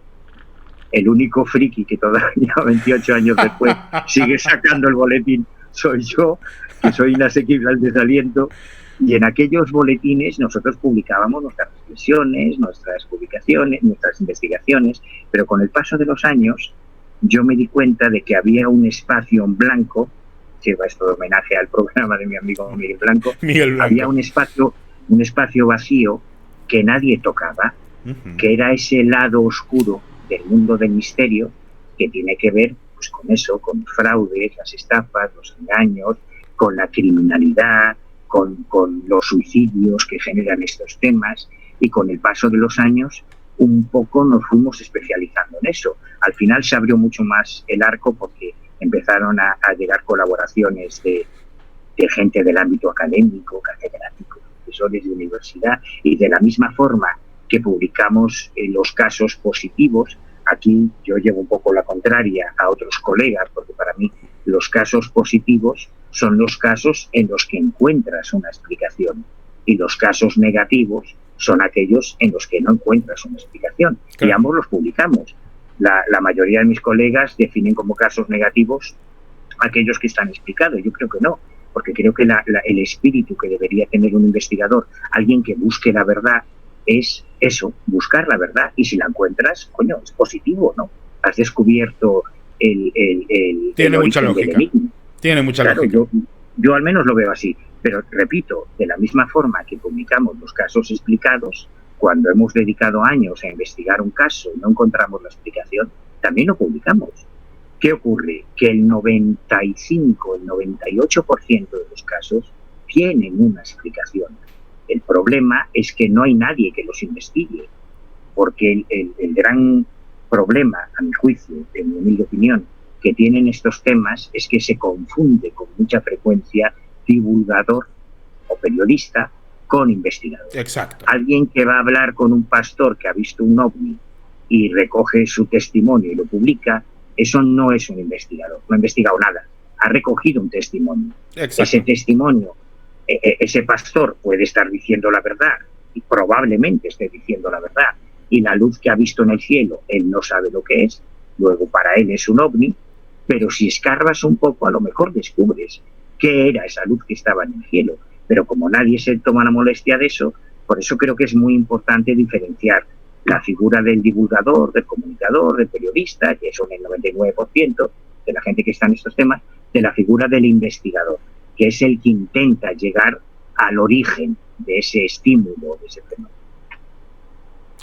El único friki que todavía 28 años después sigue sacando el boletín soy yo, que soy inasequible al desaliento. Y en aquellos boletines nosotros publicábamos nuestras reflexiones, nuestras publicaciones, nuestras investigaciones, pero con el paso de los años yo me di cuenta de que había un espacio en blanco, que va esto de homenaje al programa de mi amigo Miguel Blanco, había un espacio vacío que nadie tocaba, que era ese lado oscuro del mundo del misterio, que tiene que ver pues con eso, con fraudes, las estafas, los engaños, con la criminalidad, con los suicidios que generan estos temas, y con el paso de los años un poco nos fuimos especializando en eso. Al final se abrió mucho más el arco porque empezaron a llegar colaboraciones de gente del ámbito académico, catedráticos, profesores de universidad, y de la misma forma que publicamos los casos positivos. Aquí yo llevo un poco la contraria a otros colegas, porque para mí los casos positivos son los casos en los que encuentras una explicación, y los casos negativos son aquellos en los que no encuentras una explicación. Claro. Y ambos los publicamos. La mayoría de mis colegas definen como casos negativos aquellos que están explicados. Yo creo que no, porque creo que el espíritu que debería tener un investigador, alguien que busque la verdad, es eso, buscar la verdad, y si la encuentras, coño, es positivo, ¿no? Has descubierto Tiene mucha lógica. Tiene mucha lógica. Yo al menos lo veo así, pero repito, de la misma forma que publicamos los casos explicados, cuando hemos dedicado años a investigar un caso y no encontramos la explicación, también lo publicamos. ¿Qué ocurre? Que el 95, el 98% de los casos tienen una explicación. El problema es que no hay nadie que los investigue, porque el gran problema, a mi juicio, en mi humilde opinión, que tienen estos temas es que se confunde con mucha frecuencia divulgador o periodista con investigador. Exacto. Alguien que va a hablar con un pastor que ha visto un ovni y recoge su testimonio y lo publica, eso no es un investigador, no ha investigado nada, ha recogido un testimonio. Exacto. Ese testimonio, ese pastor puede estar diciendo la verdad, y probablemente esté diciendo la verdad, y la luz que ha visto en el cielo, él no sabe lo que es, luego para él es un ovni, pero si escarbas un poco a lo mejor descubres qué era esa luz que estaba en el cielo. Pero como nadie se toma la molestia de eso, por eso creo que es muy importante diferenciar la figura del divulgador, del comunicador, del periodista, que son el 99% de la gente que está en estos temas, de la figura del investigador, que es el que intenta llegar al origen de ese estímulo, de ese fenómeno.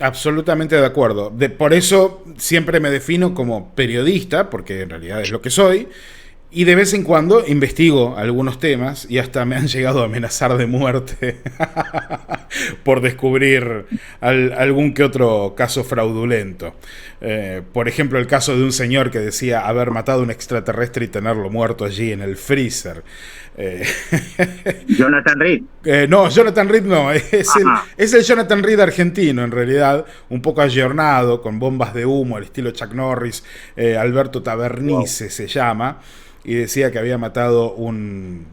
Absolutamente de acuerdo. Por eso siempre me defino como periodista, porque en realidad es lo que soy, y de vez en cuando investigo algunos temas y hasta me han llegado a amenazar de muerte por descubrir algún que otro caso fraudulento. Por ejemplo, el caso de un señor que decía haber matado a un extraterrestre y tenerlo muerto allí en el freezer. Jonathan Reed. No, Jonathan Reed no, es el Jonathan Reed argentino en realidad, un poco ayornado, con bombas de humo al estilo Chuck Norris. Alberto Tabernice se llama, y decía que había matado un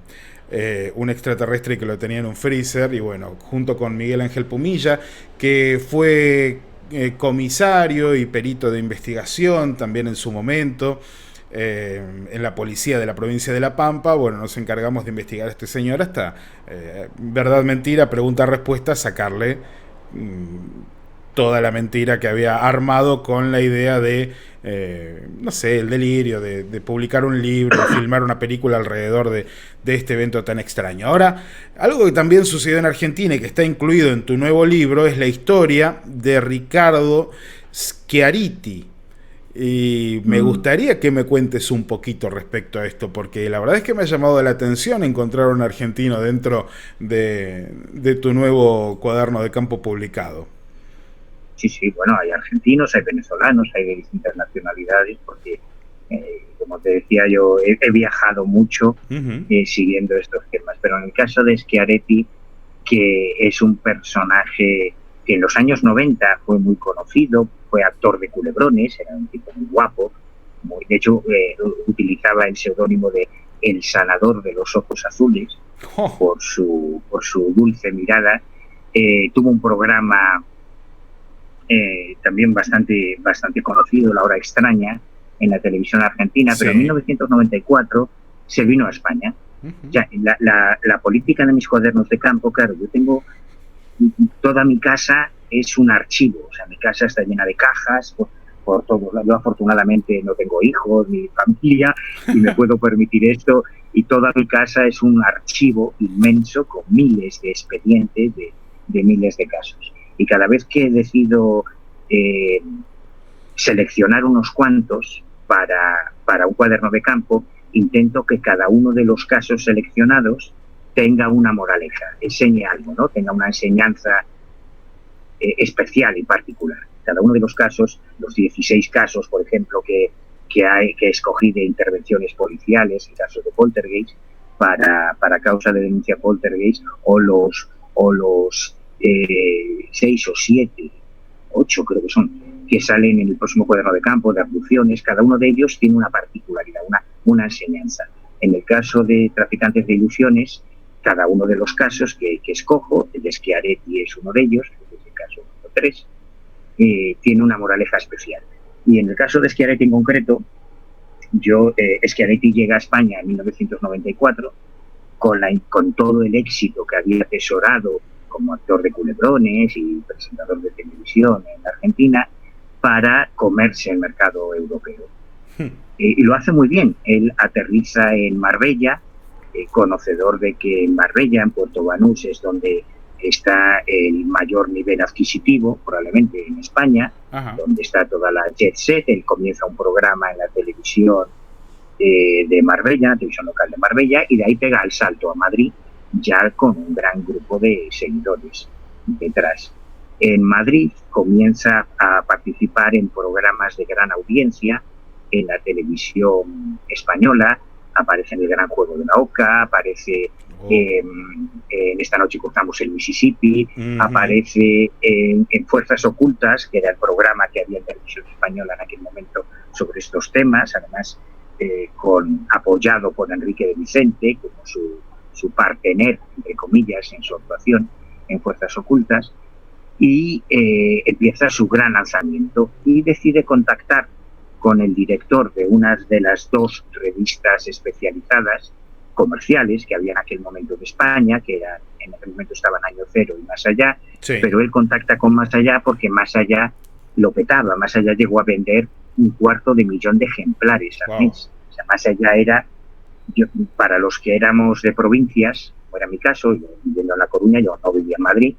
extraterrestre que lo tenía en un freezer, y bueno, junto con Miguel Ángel Pumilla, que fue comisario y perito de investigación también en su momento, en la policía de la provincia de La Pampa. Bueno, nos encargamos de investigar a este señor hasta, verdad, mentira, pregunta-respuesta, sacarle toda la mentira que había armado con la idea de, no sé, el delirio de publicar un libro, de filmar una película alrededor de este evento tan extraño. Ahora, algo que también sucedió en Argentina y que está incluido en tu nuevo libro es la historia de Ricardo Schiariti. Y me gustaría que me cuentes un poquito respecto a esto, porque la verdad es que me ha llamado la atención encontrar un argentino dentro de tu nuevo cuaderno de campo publicado. Sí, bueno, hay argentinos, hay venezolanos, hay de distintas nacionalidades, porque, como te decía, yo he viajado mucho siguiendo estos temas. Pero en el caso de Schiaretti, que es un personaje que en los años 90 fue muy conocido, fue actor de Culebrones, era un tipo muy guapo, de hecho utilizaba el seudónimo de El Sanador de los Ojos Azules, por su dulce mirada. Tuvo un programa también bastante conocido, La Hora Extraña, en la televisión argentina, sí. Pero en 1994 se vino a España. Ya, la política de mis cuadernos de campo, claro, yo tengo toda mi casa es un archivo, o sea, mi casa está llena de cajas por todo. Yo afortunadamente no tengo hijos ni familia y me puedo permitir esto, y toda mi casa es un archivo inmenso con miles de expedientes de miles de casos. Y cada vez que decido seleccionar unos cuantos para un cuaderno de campo, intento que cada uno de los casos seleccionados tenga una moraleja, enseñe algo, ¿no? Tenga una enseñanza especial y particular. Cada uno de los casos, los 16 casos, por ejemplo, que escogí de intervenciones policiales, en casos de poltergeist, para causa de denuncia poltergeist, o los 6 o 7, 8 creo que son, que salen en el próximo cuaderno de campo, de abducciones. Cada uno de ellos tiene una particularidad, una enseñanza. En el caso de Traficantes de Ilusiones, cada uno de los casos que escojo, el de Schiaretti es uno de ellos, es el caso 3, tiene una moraleja especial. Y en el caso de Schiaretti en concreto, Schiaretti llega a España en 1994 con todo el éxito que había atesorado como actor de Culebrones y presentador de televisión en Argentina, para comerse el mercado europeo. Y lo hace muy bien. Él aterriza en Marbella, conocedor de que en Marbella, en Puerto Banús, es donde está el mayor nivel adquisitivo, probablemente en España, donde está toda la jet set. Él comienza un programa en la televisión de Marbella, la televisión local de Marbella, y de ahí pega el salto a Madrid, ya con un gran grupo de seguidores detrás. En Madrid comienza a participar en programas de gran audiencia en la televisión española. Aparece en El Gran Juego de la Oca, aparece en Esta Noche Cortamos el Mississippi, aparece en Fuerzas Ocultas, que era el programa que había en televisión española en aquel momento sobre estos temas, además apoyado por Enrique de Vicente como su partener, entre comillas, en su actuación en Fuerzas Ocultas. Y empieza su gran lanzamiento y decide contactar con el director de una de las dos revistas especializadas comerciales que había en aquel momento en España, que eran, en aquel momento estaban Año Cero y Más Allá, Sí. pero él contacta con Más Allá porque Más Allá lo petaba. Más Allá llegó a vender 250.000 de ejemplares al mes. O sea, Más Allá era, para los que éramos de provincias, como era mi caso, yo viviendo en La Coruña, yo no vivía en Madrid,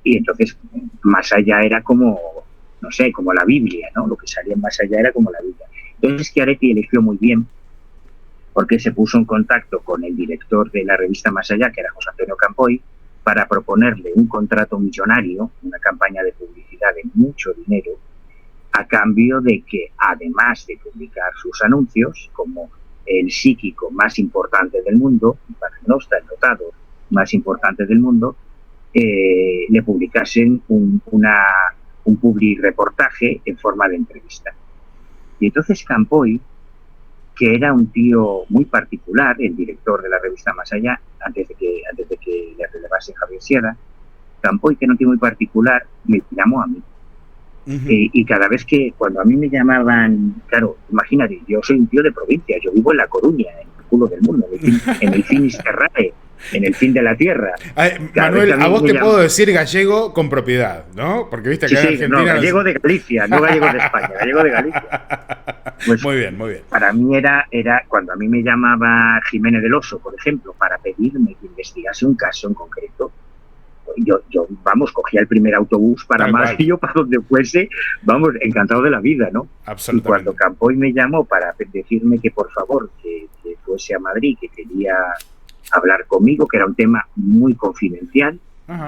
y entonces Más Allá era como, no sé, como la Biblia, ¿no? Lo que salía en Más Allá era como la Biblia. Entonces Schiaretti eligió muy bien, porque se puso en contacto con el director de la revista Más Allá, que era José Antonio Campoy, para proponerle un contrato millonario, una campaña de publicidad de mucho dinero, a cambio de que, además de publicar sus anuncios, como el psíquico más importante del mundo, para no estar notado, más importante del mundo, le publicasen un public reportaje en forma de entrevista. Y entonces Campoy, que era un tío muy particular, el director de la revista Más Allá, antes de que le relevase Javier Sierra, Campoy, que era un tío muy particular, me llamó a mí. Y cada vez que, cuando a mí me llamaban, claro, imagínate, yo soy un tío de provincia, yo vivo en La Coruña, en el culo del mundo, en el Finisterrae, en el fin de la tierra. Manuel, a vos te puedo decir gallego con propiedad, ¿no? Porque viste que sí, en Argentina... No, gallego de Galicia, no gallego de España, gallego de Galicia. Pues, muy bien, muy bien. Para mí era cuando a mí me llamaba Jiménez del Oso, por ejemplo, para pedirme que investigase un caso en concreto, yo vamos, cogía el primer autobús para Madrid o para donde fuese, vamos, encantado de la vida, ¿no? Absolutamente. Y cuando Campoy me llamó para decirme que por favor que fuese a Madrid, que quería hablar conmigo, que era un tema muy confidencial,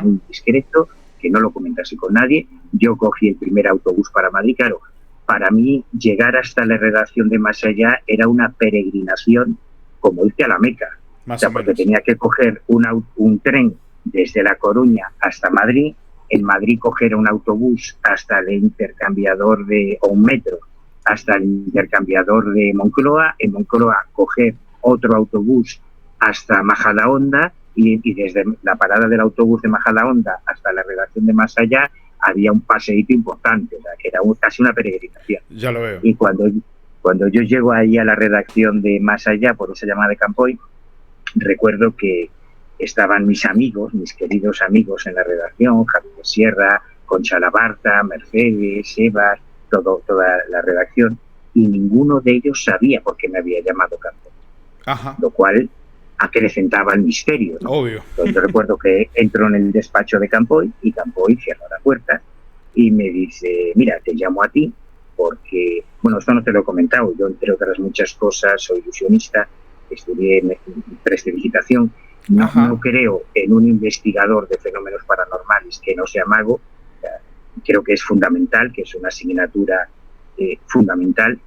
muy discreto, que no lo comentase con nadie, yo cogí el primer autobús para Madrid. Claro, para mí llegar hasta la redacción de Más Allá era una peregrinación como irte a la Meca, porque tenía que coger un tren desde La Coruña hasta Madrid, en Madrid coger un autobús hasta el intercambiador o un metro hasta el intercambiador de Moncloa, en Moncloa coger otro autobús hasta Majadahonda y desde la parada del autobús de Majadahonda hasta la redacción de Más Allá había un paseíto importante, o sea, que era casi una peregrinación. Ya lo veo. Y cuando yo llego ahí a la redacción de Más Allá por esa llamada de Campoy, recuerdo que estaban mis amigos, mis queridos amigos en la redacción, Javier Sierra, Concha Labarta, Mercedes, Eva, toda la redacción, y ninguno de ellos sabía por qué me había llamado Campoy. Lo cual acrecentaba el misterio, ¿no? Obvio. Entonces, yo recuerdo que entro en el despacho de Campoy y Campoy cierra la puerta y me dice, mira, te llamo a ti porque, bueno, esto no te lo he comentado, yo entre otras muchas cosas soy ilusionista, estudié en prestidigitación. No creo en un investigador de fenómenos paranormales que no sea mago. Creo que es fundamental, que es una asignatura fundamental.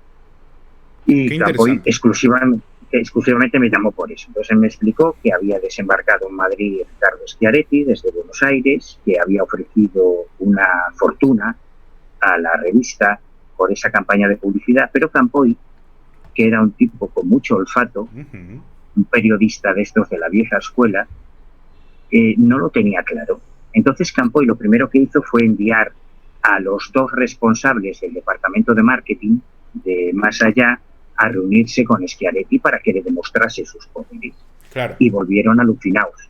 Y Campoy exclusivamente me llamó por eso. Entonces me explicó que había desembarcado en Madrid Ricardo Schiaretti desde Buenos Aires, que había ofrecido una fortuna a la revista por esa campaña de publicidad, pero Campoy, que era un tipo con mucho olfato, un periodista de estos de la vieja escuela, no lo tenía claro. Entonces Campoy lo primero que hizo fue enviar a los dos responsables del departamento de marketing de Más Allá a reunirse con Schiaretti para que le demostrase sus poderes. Claro. Y volvieron alucinados,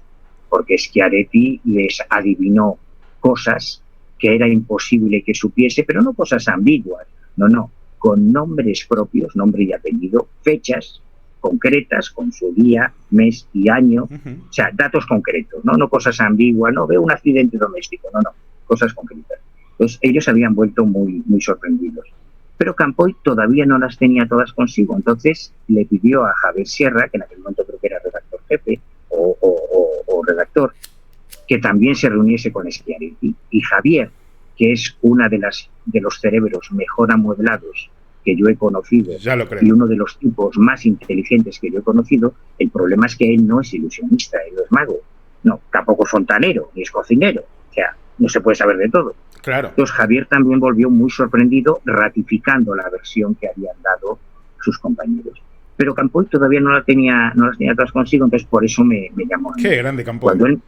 porque Schiaretti les adivinó cosas que era imposible que supiese, pero no cosas ambiguas, no, con nombres propios, nombre y apellido, fechas concretas, con su día, mes y año, o sea, datos concretos, no cosas ambiguas, no veo un accidente doméstico, no, cosas concretas. Entonces, ellos habían vuelto muy, muy sorprendidos. Pero Campoy todavía no las tenía todas consigo, entonces le pidió a Javier Sierra, que en aquel momento creo que era redactor jefe o redactor, que también se reuniese con Schiaretti. Y Javier, que es una de los cerebros mejor amueblados que yo he conocido y uno de los tipos más inteligentes que yo he conocido, el problema es que él no es ilusionista, él no es mago, no, tampoco es fontanero, ni es cocinero, o sea, no se puede saber de todo. Claro. Entonces Javier también volvió muy sorprendido, ratificando la versión que habían dado sus compañeros. Pero Campoy todavía no las tenía todas consigo, entonces por eso me llamó. Qué grande Campoy.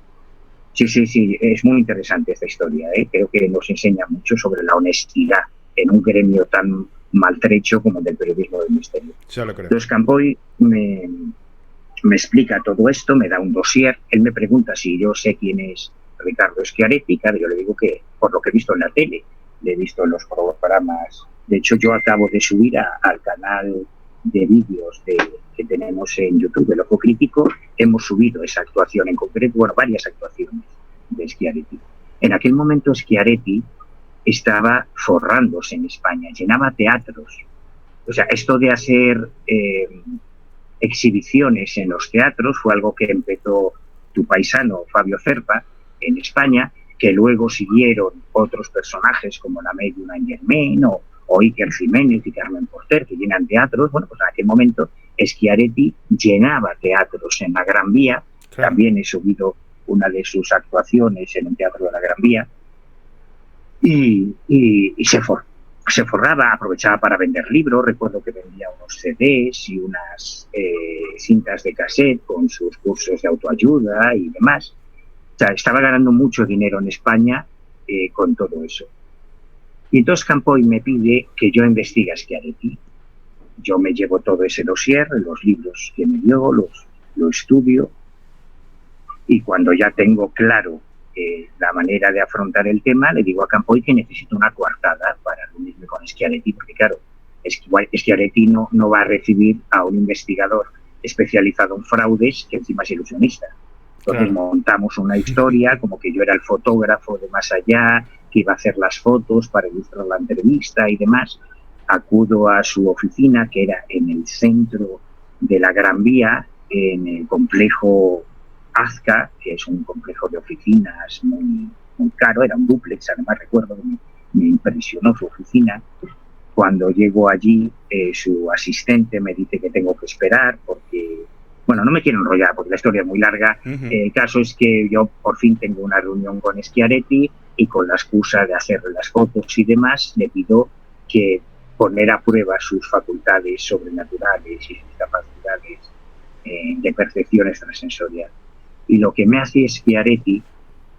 Sí, es muy interesante esta historia, ¿eh? Creo que nos enseña mucho sobre la honestidad en un gremio tan maltrecho como el del periodismo del misterio. Ya lo creo. Entonces Campoy me explica todo esto, me da un dossier, él me pregunta si yo sé quién es Ricardo Schiaretti, claro, yo le digo que por lo que he visto en la tele, le he visto en los programas, de hecho yo acabo de subir al canal de vídeos que tenemos en YouTube, El Ojo Crítico, hemos subido esa actuación en concreto, bueno, varias actuaciones de Schiaretti. En aquel momento Schiaretti estaba forrándose en España, llenaba teatros. O sea, esto de hacer exhibiciones en los teatros fue algo que empezó tu paisano Fabio Cerpa en España, que luego siguieron otros personajes como la Medium Germain o Iker Jiménez y Carmen Porter, que llenan teatros. Bueno, pues en aquel momento Schiaretti llenaba teatros en la Gran Vía. Claro. También he subido una de sus actuaciones en un teatro de la Gran Vía. Y se forraba, aprovechaba para vender libros. Recuerdo que vendía unos CDs y unas cintas de cassette con sus cursos de autoayuda y demás. O sea, estaba ganando mucho dinero en España con todo eso. Y entonces Campoy me pide que yo investigue a Schiaretti. Yo me llevo todo ese dossier, los libros que me dio, lo estudio, y cuando ya tengo claro la manera de afrontar el tema, le digo a Campoy que necesito una coartada para reunirme con Schiaretti, porque claro, Schiaretti no va a recibir a un investigador especializado en fraudes que encima es ilusionista. Entonces montamos una historia como que yo era el fotógrafo de Más Allá, que iba a hacer las fotos para ilustrar la entrevista y demás. Acudo a su oficina, que era en el centro de la Gran Vía, en el complejo Azca, que es un complejo de oficinas muy, muy caro, era un dúplex, además recuerdo que me impresionó su oficina. Cuando llego allí, su asistente me dice que tengo que esperar porque, bueno, no me quiero enrollar porque la historia es muy larga. El caso es que yo por fin tengo una reunión con Schiaretti y con la excusa de hacer las fotos y demás, le pido que poner a prueba sus facultades sobrenaturales y sus capacidades de percepción extrasensorial. Y lo que me hace Schiaretti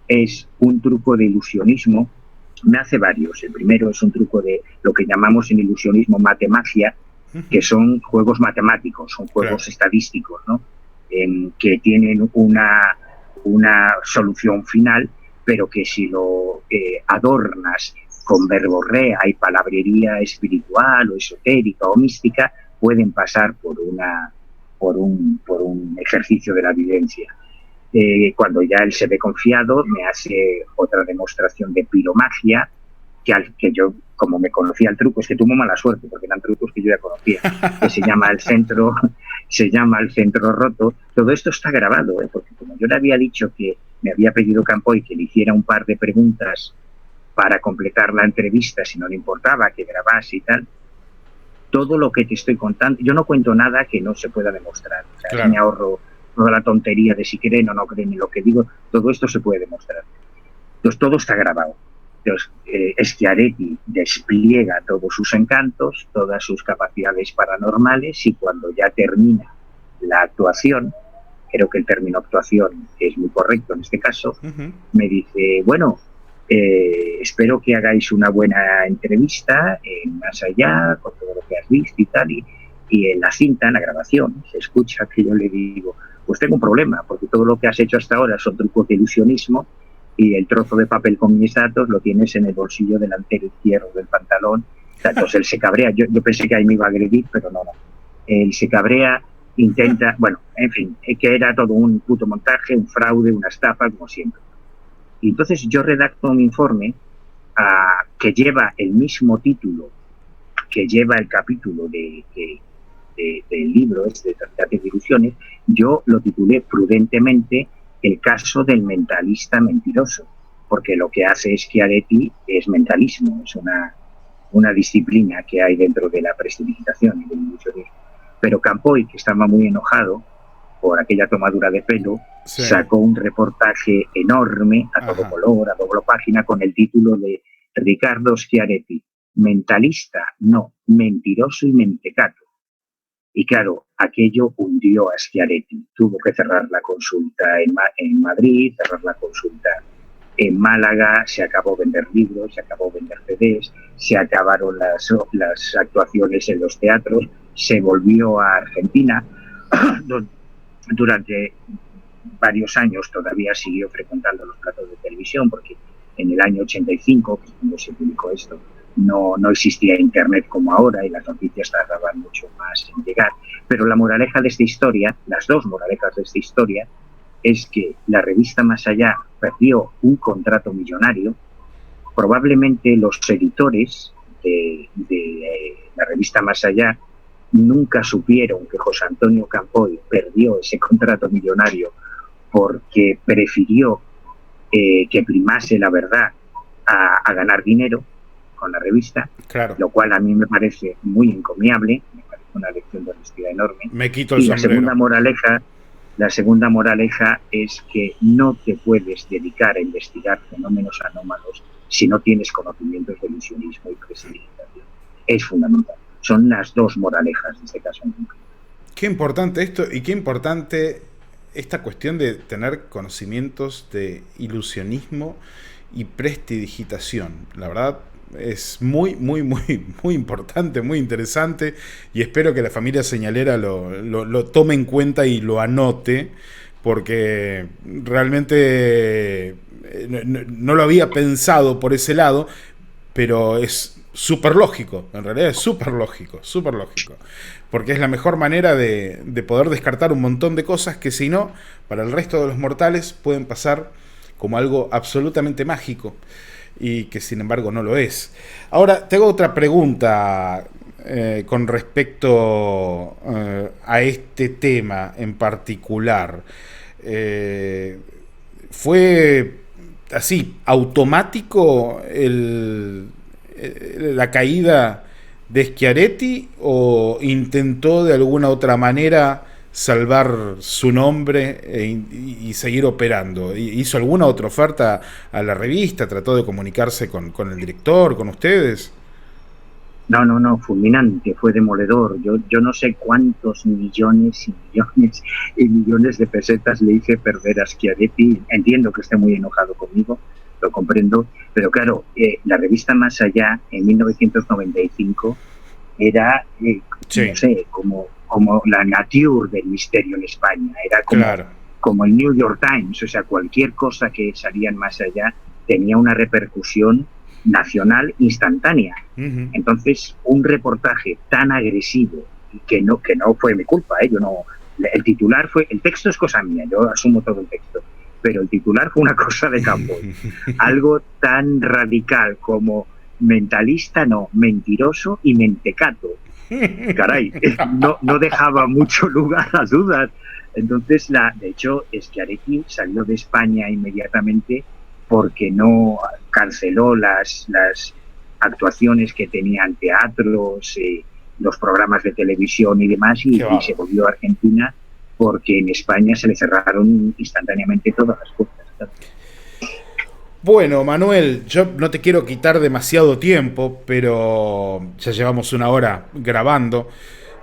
es un truco de ilusionismo. Me hace varios. El primero es un truco de lo que llamamos en ilusionismo matemagia, que son juegos matemáticos, son juegos estadísticos, ¿no? Que tienen una solución final, pero que si lo adornas con verborrea y palabrería espiritual o esotérica o mística, pueden pasar por un ejercicio de la vivencia. Cuando ya él se ve confiado, me hace otra demostración de piromagia, que yo, como me conocía el truco, es que tuvo mala suerte, porque eran trucos que yo ya conocía, que se llama el centro roto. Todo esto está grabado, porque como yo le había dicho que me había pedido Campoy que le hiciera un par de preguntas para completar la entrevista, si no le importaba que grabase y tal, todo lo que te estoy contando, yo no cuento nada que no se pueda demostrar. O sea, me ahorro toda la tontería de si creen o no creen en lo que digo, todo esto se puede demostrar. Entonces todo está grabado. Entonces Schiaretti despliega todos sus encantos, todas sus capacidades paranormales, y cuando ya termina la actuación, creo que el término actuación es muy correcto en este caso, me dice, bueno, espero que hagáis una buena entrevista en Más Allá, con todo lo que has visto y tal, y en la cinta, en la grabación, se escucha que yo le digo, pues tengo un problema, porque todo lo que has hecho hasta ahora son trucos de ilusionismo y el trozo de papel con mis datos lo tienes en el bolsillo delantero izquierdo del pantalón. Entonces él se cabrea, yo pensé que ahí me iba a agredir, pero no. Él se cabrea, intenta, bueno, en fin, que era todo un puto montaje, un fraude, una estafa, como siempre. Y entonces yo redacto un informe que lleva el mismo título que lleva el capítulo del libro este de Tratar de Ilusiones. Yo lo titulé prudentemente El caso del mentalista mentiroso, porque lo que hace Schiaretti es mentalismo, es una disciplina que hay dentro de la prestidigitación y del ilusionismo. Pero Campoy, que estaba muy enojado por aquella tomadura de pelo, sacó un reportaje enorme, a todo color, a doble página, con el título de Ricardo Schiaretti, mentalista, no, mentiroso y mentecato. Y claro, aquello hundió a Schiaretti. Tuvo que cerrar la consulta en Madrid, cerrar la consulta en Málaga, se acabó vender libros, se acabó vender CDs, se acabaron las actuaciones en los teatros, se volvió a Argentina, durante varios años todavía siguió frecuentando los platos de televisión, porque en el año 85, que es cuando se publicó esto, no existía Internet como ahora y las noticias tardaban mucho más en llegar. Pero la moraleja de esta historia, las dos moralejas de esta historia, es que la revista Más Allá perdió un contrato millonario. Probablemente los editores de la revista Más Allá nunca supieron que José Antonio Campoy perdió ese contrato millonario porque prefirió que primase la verdad a ganar dinero con la revista, claro. Lo cual a mí me parece muy encomiable, me parece una lección de honestidad enorme. Me quito el sombrero. La segunda moraleja es que no te puedes dedicar a investigar fenómenos anómalos si no tienes conocimientos de ilusionismo y prestidigitación. Es fundamental. Son las dos moralejas de este caso en concreto. Qué importante esto y qué importante esta cuestión de tener conocimientos de ilusionismo y prestidigitación. La verdad es muy importante, muy interesante, y espero que la familia señalera lo tome en cuenta y lo anote, porque realmente no lo había pensado por ese lado, pero es súper lógico, en realidad es súper lógico, porque es la mejor manera de poder descartar un montón de cosas que, si no, para el resto de los mortales pueden pasar como algo absolutamente mágico, y que sin embargo no lo es. Ahora, tengo otra pregunta con respecto a este tema en particular. ¿Fue así, automático la caída de Schiaretti, o intentó de alguna otra manera salvar su nombre y seguir operando? ¿Hizo alguna otra oferta a la revista? ¿Trató de comunicarse con el director, con ustedes? No, fulminante, fue demoledor. Yo no sé cuántos millones y millones de pesetas le hice perder a Schiaretti. Entiendo que esté muy enojado conmigo, lo comprendo, pero claro, la revista Más Allá en 1995 era, sí, no sé, como la nature del misterio en España, era claro, como el New York Times, o sea, cualquier cosa que salía en Más Allá tenía una repercusión nacional instantánea. Uh-huh. Entonces, un reportaje tan agresivo, y que no fue mi culpa, yo no, el titular fue, el texto es cosa mía, yo asumo todo el texto, pero el titular fue una cosa de Campoy. Algo tan radical como mentalista, no, mentiroso y mentecato. Caray, no dejaba mucho lugar a dudas. Entonces, de hecho, Schiaretti salió de España inmediatamente porque no canceló las actuaciones que tenían teatros, los programas de televisión y demás, y se volvió a Argentina porque en España se le cerraron instantáneamente todas las puertas. Bueno, Manuel, yo no te quiero quitar demasiado tiempo, pero ya llevamos 1 hora grabando,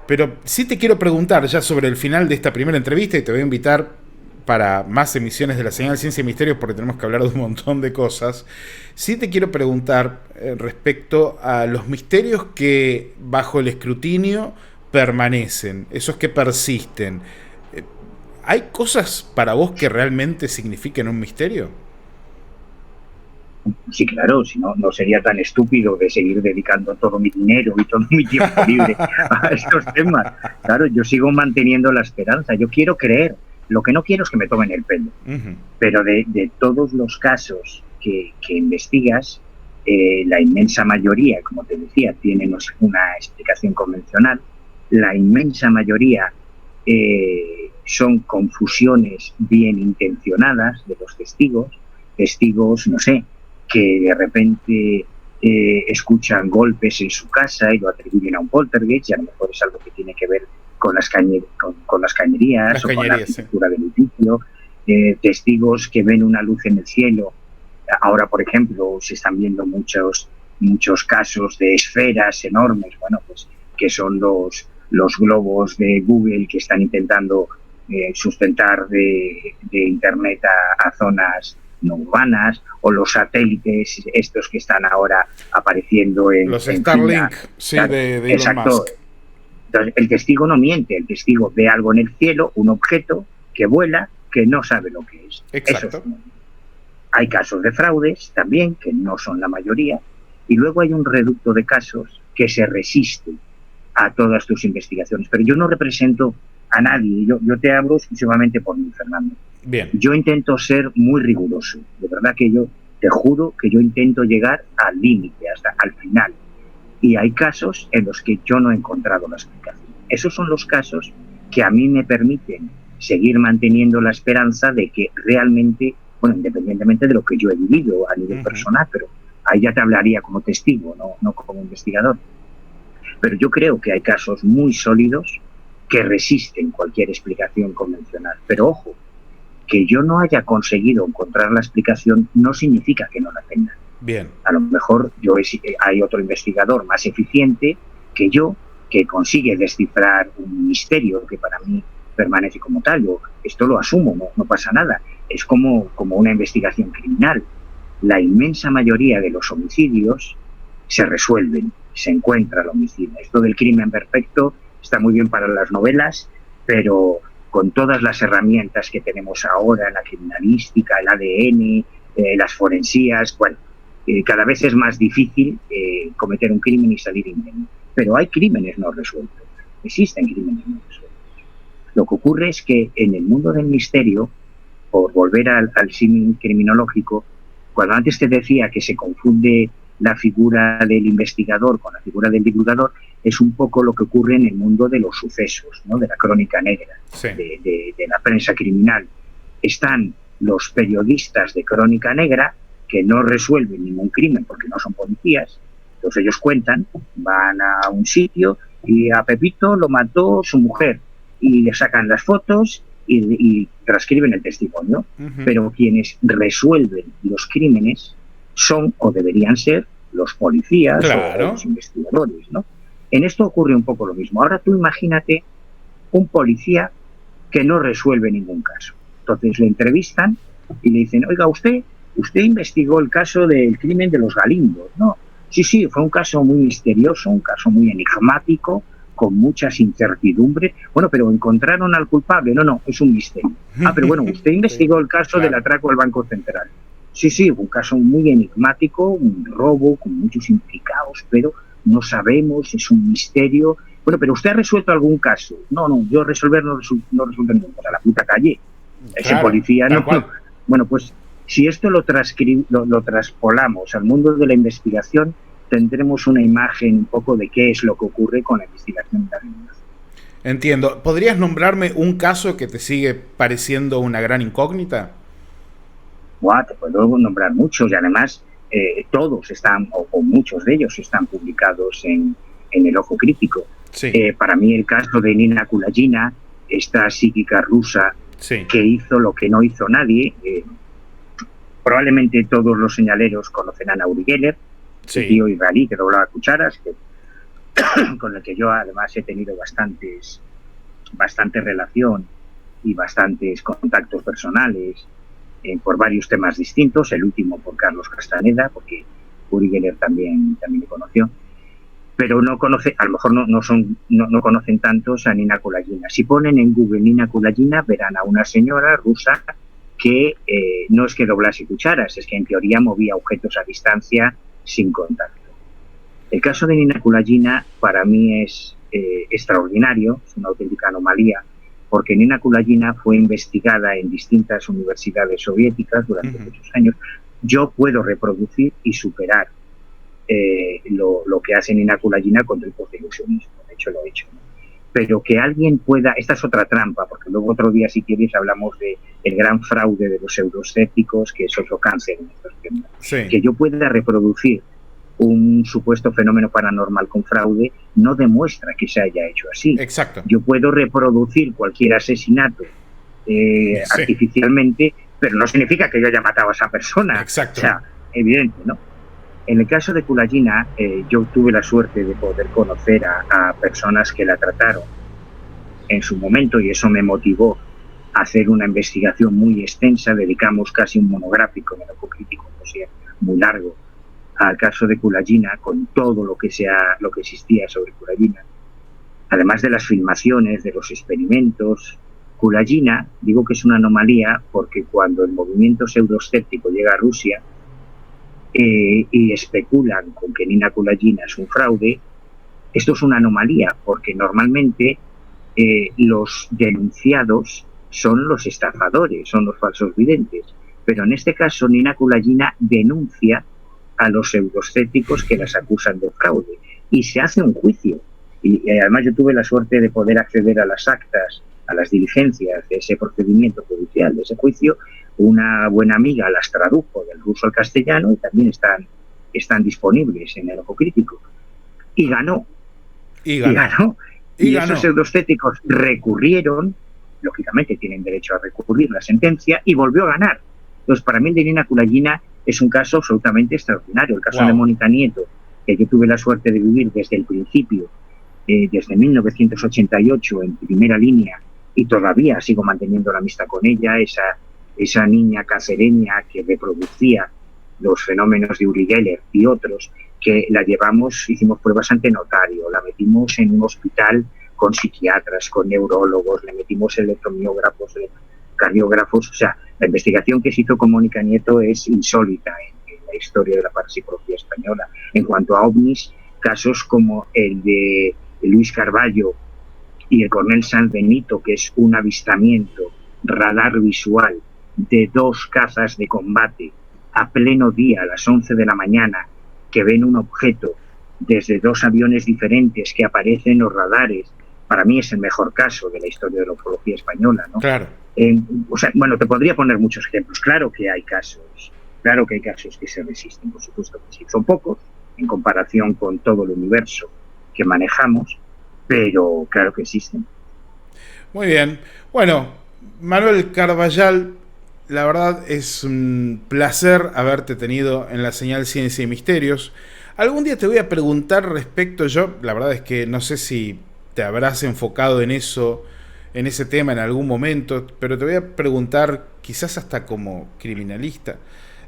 pero sí te quiero preguntar ya sobre el final de esta primera entrevista, y te voy a invitar para más emisiones de la señal Ciencia y Misterios, porque tenemos que hablar de un montón de cosas. Sí te quiero preguntar respecto a los misterios que bajo el escrutinio permanecen, esos que persisten. ¿Hay cosas para vos que realmente signifiquen un misterio? Sí, claro, si no sería tan estúpido de seguir dedicando todo mi dinero y todo mi tiempo libre a estos temas. Claro, yo sigo manteniendo la esperanza, yo quiero creer, lo que no quiero es que me tomen el pelo. Uh-huh. Pero de todos los casos que investigas, la inmensa mayoría, como te decía, tienen una explicación convencional, la inmensa mayoría son confusiones bien intencionadas de los testigos, no sé, que de repente escuchan golpes en su casa y lo atribuyen a un poltergeist, y a lo mejor es algo que tiene que ver con las cañerías o con la arquitectura del edificio. Testigos que ven una luz en el cielo. Ahora, por ejemplo, se están viendo muchos casos de esferas enormes, bueno, pues que son los globos de Google que están intentando sustentar de Internet a zonas no urbanas, o los satélites estos que están ahora apareciendo en los Starlink, sí, de Elon exacto. Musk. Entonces, el testigo no miente, el testigo ve algo en el cielo, un objeto, que vuela, que no sabe lo que es. Exacto. Hay casos de fraudes también, que no son la mayoría, y luego hay un reducto de casos que se resisten a todas tus investigaciones. Pero yo no represento a nadie, yo te hablo exclusivamente por mí, Fernando. Bien. Yo intento ser muy riguroso, de verdad que yo te juro que yo intento llegar al límite, hasta al final. Y hay casos en los que yo no he encontrado la explicación. Esos son los casos que a mí me permiten seguir manteniendo la esperanza de que realmente, bueno, independientemente de lo que yo he vivido a nivel personal, pero ahí ya te hablaría como testigo, no como investigador. Pero yo creo que hay casos muy sólidos que resisten cualquier explicación convencional. Pero ojo, que yo no haya conseguido encontrar la explicación no significa que no la tenga. Bien. A lo mejor hay otro investigador más eficiente que yo que consigue descifrar un misterio que para mí permanece como tal. Yo esto lo asumo, no pasa nada. Es como una investigación criminal. La inmensa mayoría de los homicidios se resuelven, se encuentra el homicidio. Esto del crimen perfecto está muy bien para las novelas, pero con todas las herramientas que tenemos ahora, la criminalística, el ADN, las forensías, bueno, cada vez es más difícil cometer un crimen y salir indemne. Pero hay crímenes no resueltos, existen crímenes no resueltos. Lo que ocurre es que en el mundo del misterio, por volver al símil criminológico, cuando antes te decía que se confunde la figura del investigador con la figura del divulgador, es un poco lo que ocurre en el mundo de los sucesos, ¿no? De la crónica negra, sí, de la prensa criminal. Están los periodistas de crónica negra que no resuelven ningún crimen porque no son policías. Entonces ellos cuentan, van a un sitio y a Pepito lo mató su mujer y le sacan las fotos y transcriben el testimonio. Pero quienes resuelven los crímenes son o deberían ser los policías, claro, o los investigadores, ¿no? En esto ocurre un poco lo mismo. Ahora tú imagínate un policía que no resuelve ningún caso. Entonces le entrevistan y le dicen, oiga, usted investigó el caso del crimen de los Galindos, ¿no? Sí, fue un caso muy misterioso, un caso muy enigmático, con muchas incertidumbres. Bueno, pero ¿encontraron al culpable? No, es un misterio. Pero bueno, usted investigó el caso del atraco al Banco Central. Sí, fue un caso muy enigmático, un robo con muchos implicados, pero no sabemos, es un misterio. Bueno, pero ¿usted ha resuelto algún caso? No, yo resolver no resuelto ningún caso, a la puta calle. Ese claro, policía no. Bueno, pues si esto lo traspolamos al mundo de la investigación, tendremos una imagen un poco de qué es lo que ocurre con la investigación de la criminalidad. Entiendo. ¿Podrías nombrarme un caso que te sigue pareciendo una gran incógnita? Te puedo nombrar muchos y además todos están, o muchos de ellos están publicados en El Ojo Crítico. Sí. Para mí el caso de Nina Kulagina, esta psíquica rusa, sí, que hizo lo que no hizo nadie. Probablemente todos los señaleros conocen a Uri Geller, sí, el tío israelí que doblaba cucharas, con el que yo además he tenido bastante relación y bastantes contactos personales por varios temas distintos, el último por Carlos Castaneda, porque Uri Geller también le conoció, pero no conoce, a lo mejor no conocen tantos a Nina Kulagina. Si ponen en Google Nina Kulagina, verán a una señora rusa que no es que doblase cucharas, es que en teoría movía objetos a distancia sin contacto. El caso de Nina Kulagina para mí es extraordinario, es una auténtica anomalía, porque Nina Kulagina fue investigada en distintas universidades soviéticas durante muchos años. Yo puedo reproducir y superar lo que hace Nina Kulagina contra el postilusionismo, de hecho lo he hecho, ¿no? Pero que alguien pueda, esta es otra trampa, porque luego otro día si quieres hablamos de el gran fraude de los euroescépticos, que es otro cáncer en estos temas. Sí. Que yo pueda reproducir un supuesto fenómeno paranormal con fraude no demuestra que se haya hecho así. Exacto. Yo puedo reproducir cualquier asesinato sí, artificialmente, pero no significa que yo haya matado a esa persona. Exacto. O sea, evidente, ¿no? En el caso de Kulagina, yo tuve la suerte de poder conocer a personas que la trataron en su momento y eso me motivó a hacer una investigación muy extensa. Dedicamos casi un monográfico en El Ojo Crítico, o sea, muy largo, al caso de Kulagina, con todo lo que existía sobre Kulagina, además de las filmaciones, de los experimentos, Kulagina, digo que es una anomalía porque cuando el movimiento pseudoescéptico llega a Rusia y especulan con que Nina Kulagina es un fraude, esto es una anomalía porque normalmente los denunciados son los estafadores, son los falsos videntes. Pero en este caso Nina Kulagina denuncia a los pseudoescépticos que las acusan de fraude y se hace un juicio. Y además yo tuve la suerte de poder acceder a las actas, a las diligencias de ese procedimiento judicial, de ese juicio. Una buena amiga las tradujo del ruso al castellano y también están disponibles en el Ojo Crítico. Y ganó. Y esos pseudoescépticos recurrieron, lógicamente tienen derecho a recurrir la sentencia, y volvió a ganar. Entonces, para mí el de Nina Kulagina es un caso absolutamente extraordinario. El caso de Mónica Nieto, que yo tuve la suerte de vivir desde el principio, desde 1988 en primera línea, y todavía sigo manteniendo la amistad con ella, esa niña cacereña que reproducía los fenómenos de Uri Geller y otros, que la llevamos, hicimos pruebas ante notario, la metimos en un hospital con psiquiatras, con neurólogos, le metimos electromiógrafos, cardiógrafos. O sea, la investigación que se hizo con Mónica Nieto es insólita en la historia de la parapsicología española. En cuanto a ovnis, casos como el de Luis Carballo y el coronel San Benito, que es un avistamiento radar visual de 2 cazas de combate a pleno día, a las 11 de la mañana, que ven un objeto desde 2 aviones diferentes que aparecen en los radares. Para mí es el mejor caso de la historia de la ufología española, ¿no? Claro. O sea, bueno, te podría poner muchos ejemplos. Claro que hay casos que se resisten, por supuesto que sí. Son pocos en comparación con todo el universo que manejamos, pero claro que existen. Muy bien. Bueno, Manuel Carballal, la verdad es un placer haberte tenido en la señal Ciencia y Misterios. Algún día te voy a preguntar respecto, yo la verdad es que no sé si te habrás enfocado en eso, en ese tema en algún momento, pero te voy a preguntar, quizás hasta como criminalista,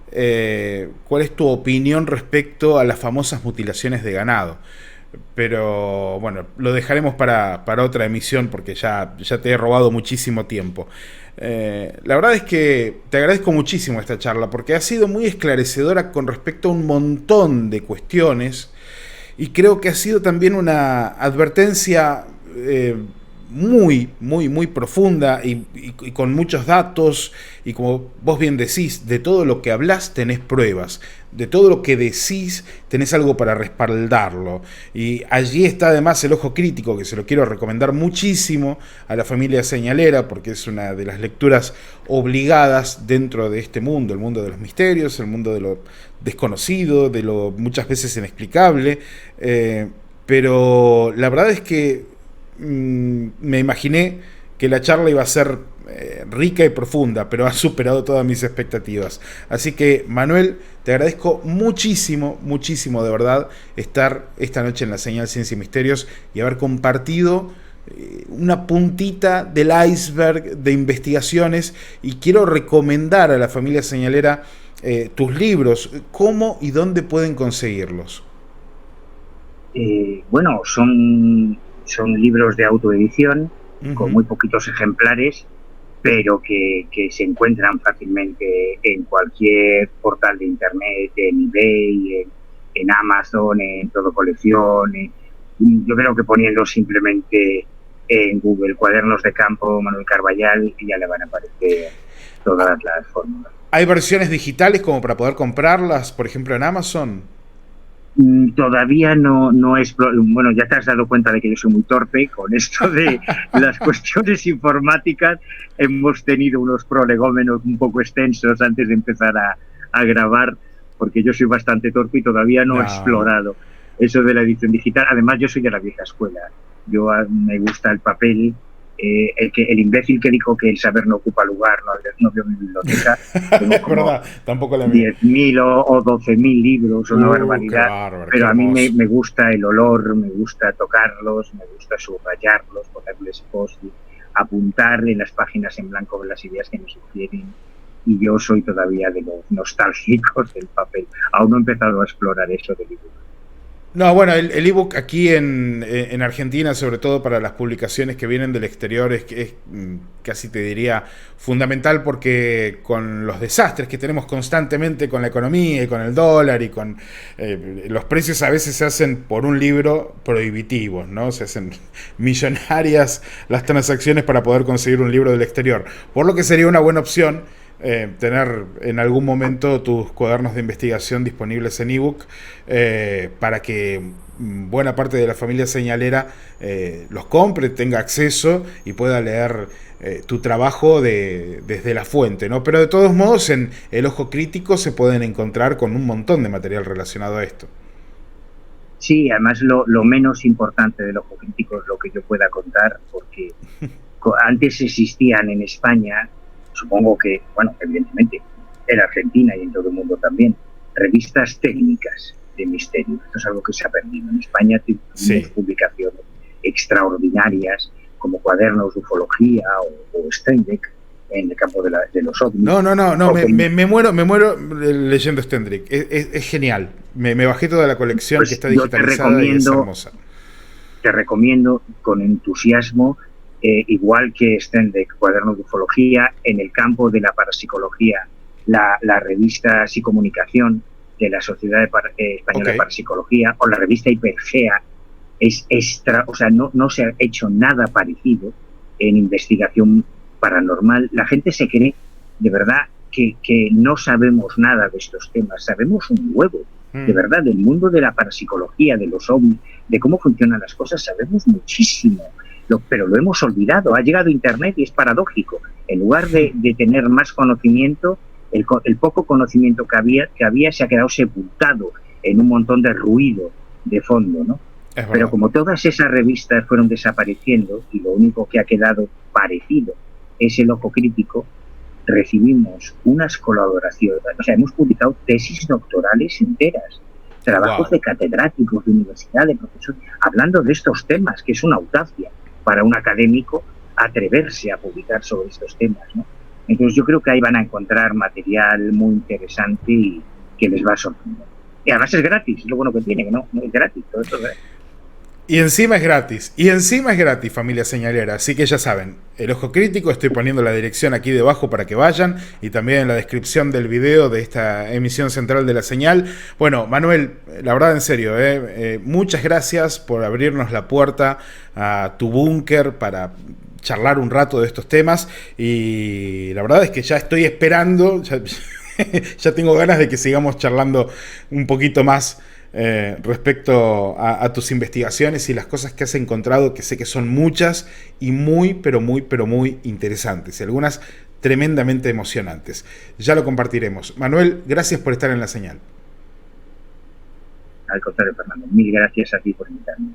¿cuál es tu opinión respecto a las famosas mutilaciones de ganado? Pero bueno, lo dejaremos para otra emisión porque ya te he robado muchísimo tiempo. La verdad es que te agradezco muchísimo esta charla porque ha sido muy esclarecedora con respecto a un montón de cuestiones y creo que ha sido también una advertencia muy profunda y con muchos datos, y como vos bien decís, de todo lo que hablás tenés pruebas, de todo lo que decís tenés algo para respaldarlo, y allí está además el Ojo Crítico, que se lo quiero recomendar muchísimo a la familia señalera porque es una de las lecturas obligadas dentro de este mundo, el mundo de los misterios, el mundo de lo desconocido, de lo muchas veces inexplicable, pero la verdad es que me imaginé que la charla iba a ser rica y profunda, pero ha superado todas mis expectativas. Así que, Manuel, te agradezco muchísimo de verdad estar esta noche en la señal Ciencia y Misterios y haber compartido una puntita del iceberg de investigaciones. Y quiero recomendar a la familia señalera tus libros. ¿Cómo y dónde pueden conseguirlos? Bueno, son libros de autoedición, con muy poquitos ejemplares, pero que se encuentran fácilmente en cualquier portal de internet, en eBay, en Amazon, en Todo Colección. Yo creo que poniendo simplemente en Google Cuadernos de Campo Manuel Carballal y ya le van a aparecer todas las fórmulas. ¿Hay versiones digitales como para poder comprarlas, por ejemplo, en Amazon? Todavía no es... Bueno, ya te has dado cuenta de que yo soy muy torpe con esto de las cuestiones informáticas. Hemos tenido unos prolegómenos un poco extensos antes de empezar a grabar, porque yo soy bastante torpe y todavía no he explorado eso de la edición digital. Además, yo soy de la vieja escuela. Me gusta el papel. El imbécil que dijo que el saber no ocupa lugar, no vio mi biblioteca. Tengo como verdad, tampoco la mía. 10.000 o 12.000 libros, una barbaridad. Bárbaro, pero a mí me gusta el olor, me gusta tocarlos, me gusta subrayarlos, ponerles post-it, apuntar en las páginas en blanco las ideas que me sugieren. Y yo soy todavía de los nostálgicos del papel. Aún no he empezado a explorar eso del libro. No, bueno, el ebook aquí en Argentina, sobre todo para las publicaciones que vienen del exterior, es casi te diría fundamental, porque con los desastres que tenemos constantemente con la economía y con el dólar y con los precios a veces se hacen por un libro prohibitivos, ¿no? Se hacen millonarias las transacciones para poder conseguir un libro del exterior. Por lo que sería una buena opción tener en algún momento tus cuadernos de investigación disponibles en ebook, para que buena parte de la familia señalera los compre, tenga acceso y pueda leer tu trabajo desde la fuente, ¿no? Pero de todos modos en El Ojo Crítico se pueden encontrar con un montón de material relacionado a esto. Sí, además lo menos importante del ojo crítico es lo que yo pueda contar, porque antes existían en España, supongo que, bueno, evidentemente, en Argentina y en todo el mundo también, revistas técnicas de misterio. Esto es algo que se ha perdido. En España tenemos Sí. publicaciones extraordinarias como cuadernos de ufología o Steinbeck en el campo de los ovnis. No, no, no, no, O como, me muero leyendo Stendrick. Es genial. Me bajé toda la colección que pues está yo te digitalizada y es recomiendo hermosa. te recomiendo con entusiasmo, igual que Stendek, Cuadernos de Ufología, en el campo de la parapsicología, la revista Psicomunicación de la Sociedad Ok, Española de Parapsicología o la revista Hipergea, es extra, o sea, no se ha hecho nada parecido en investigación paranormal. La gente se cree de verdad que no sabemos nada de estos temas, sabemos un huevo, de mm, verdad, del mundo de la parapsicología, de los ovnis, de cómo funcionan las cosas, sabemos muchísimo, pero lo hemos olvidado. Ha llegado Internet y es paradójico. En lugar de tener más conocimiento, el poco conocimiento que había se ha quedado sepultado en un montón de ruido de fondo, ¿no? es Pero verdad. como todas esas revistas fueron desapareciendo y lo único que ha quedado parecido es El Ojo Crítico, recibimos unas colaboraciones, o sea, hemos publicado tesis doctorales enteras, trabajos Wow. de catedráticos de universidad, de profesores, hablando de estos temas, que es una audacia para un académico atreverse a publicar sobre estos temas, ¿no? Entonces yo creo que ahí van a encontrar material muy interesante y que les va a sorprender. Y además es gratis, es lo bueno que tiene, que no es gratis, todo esto es gratis. Y encima es gratis. Y encima es gratis, familia señalera. Así que ya saben, El Ojo Crítico, estoy poniendo la dirección aquí debajo para que vayan. Y también en la descripción del video de esta emisión central de la señal. Bueno, Manuel, la verdad en serio, muchas gracias por abrirnos la puerta a tu búnker para charlar un rato de estos temas. Y la verdad es que ya estoy esperando, ya tengo ganas de que sigamos charlando un poquito más respecto a tus investigaciones y las cosas que has encontrado, que sé que son muchas y muy, pero muy interesantes y algunas tremendamente emocionantes. Ya lo compartiremos. Manuel, gracias por estar en la señal. Al contrario, Fernando, mil gracias a ti por invitarme.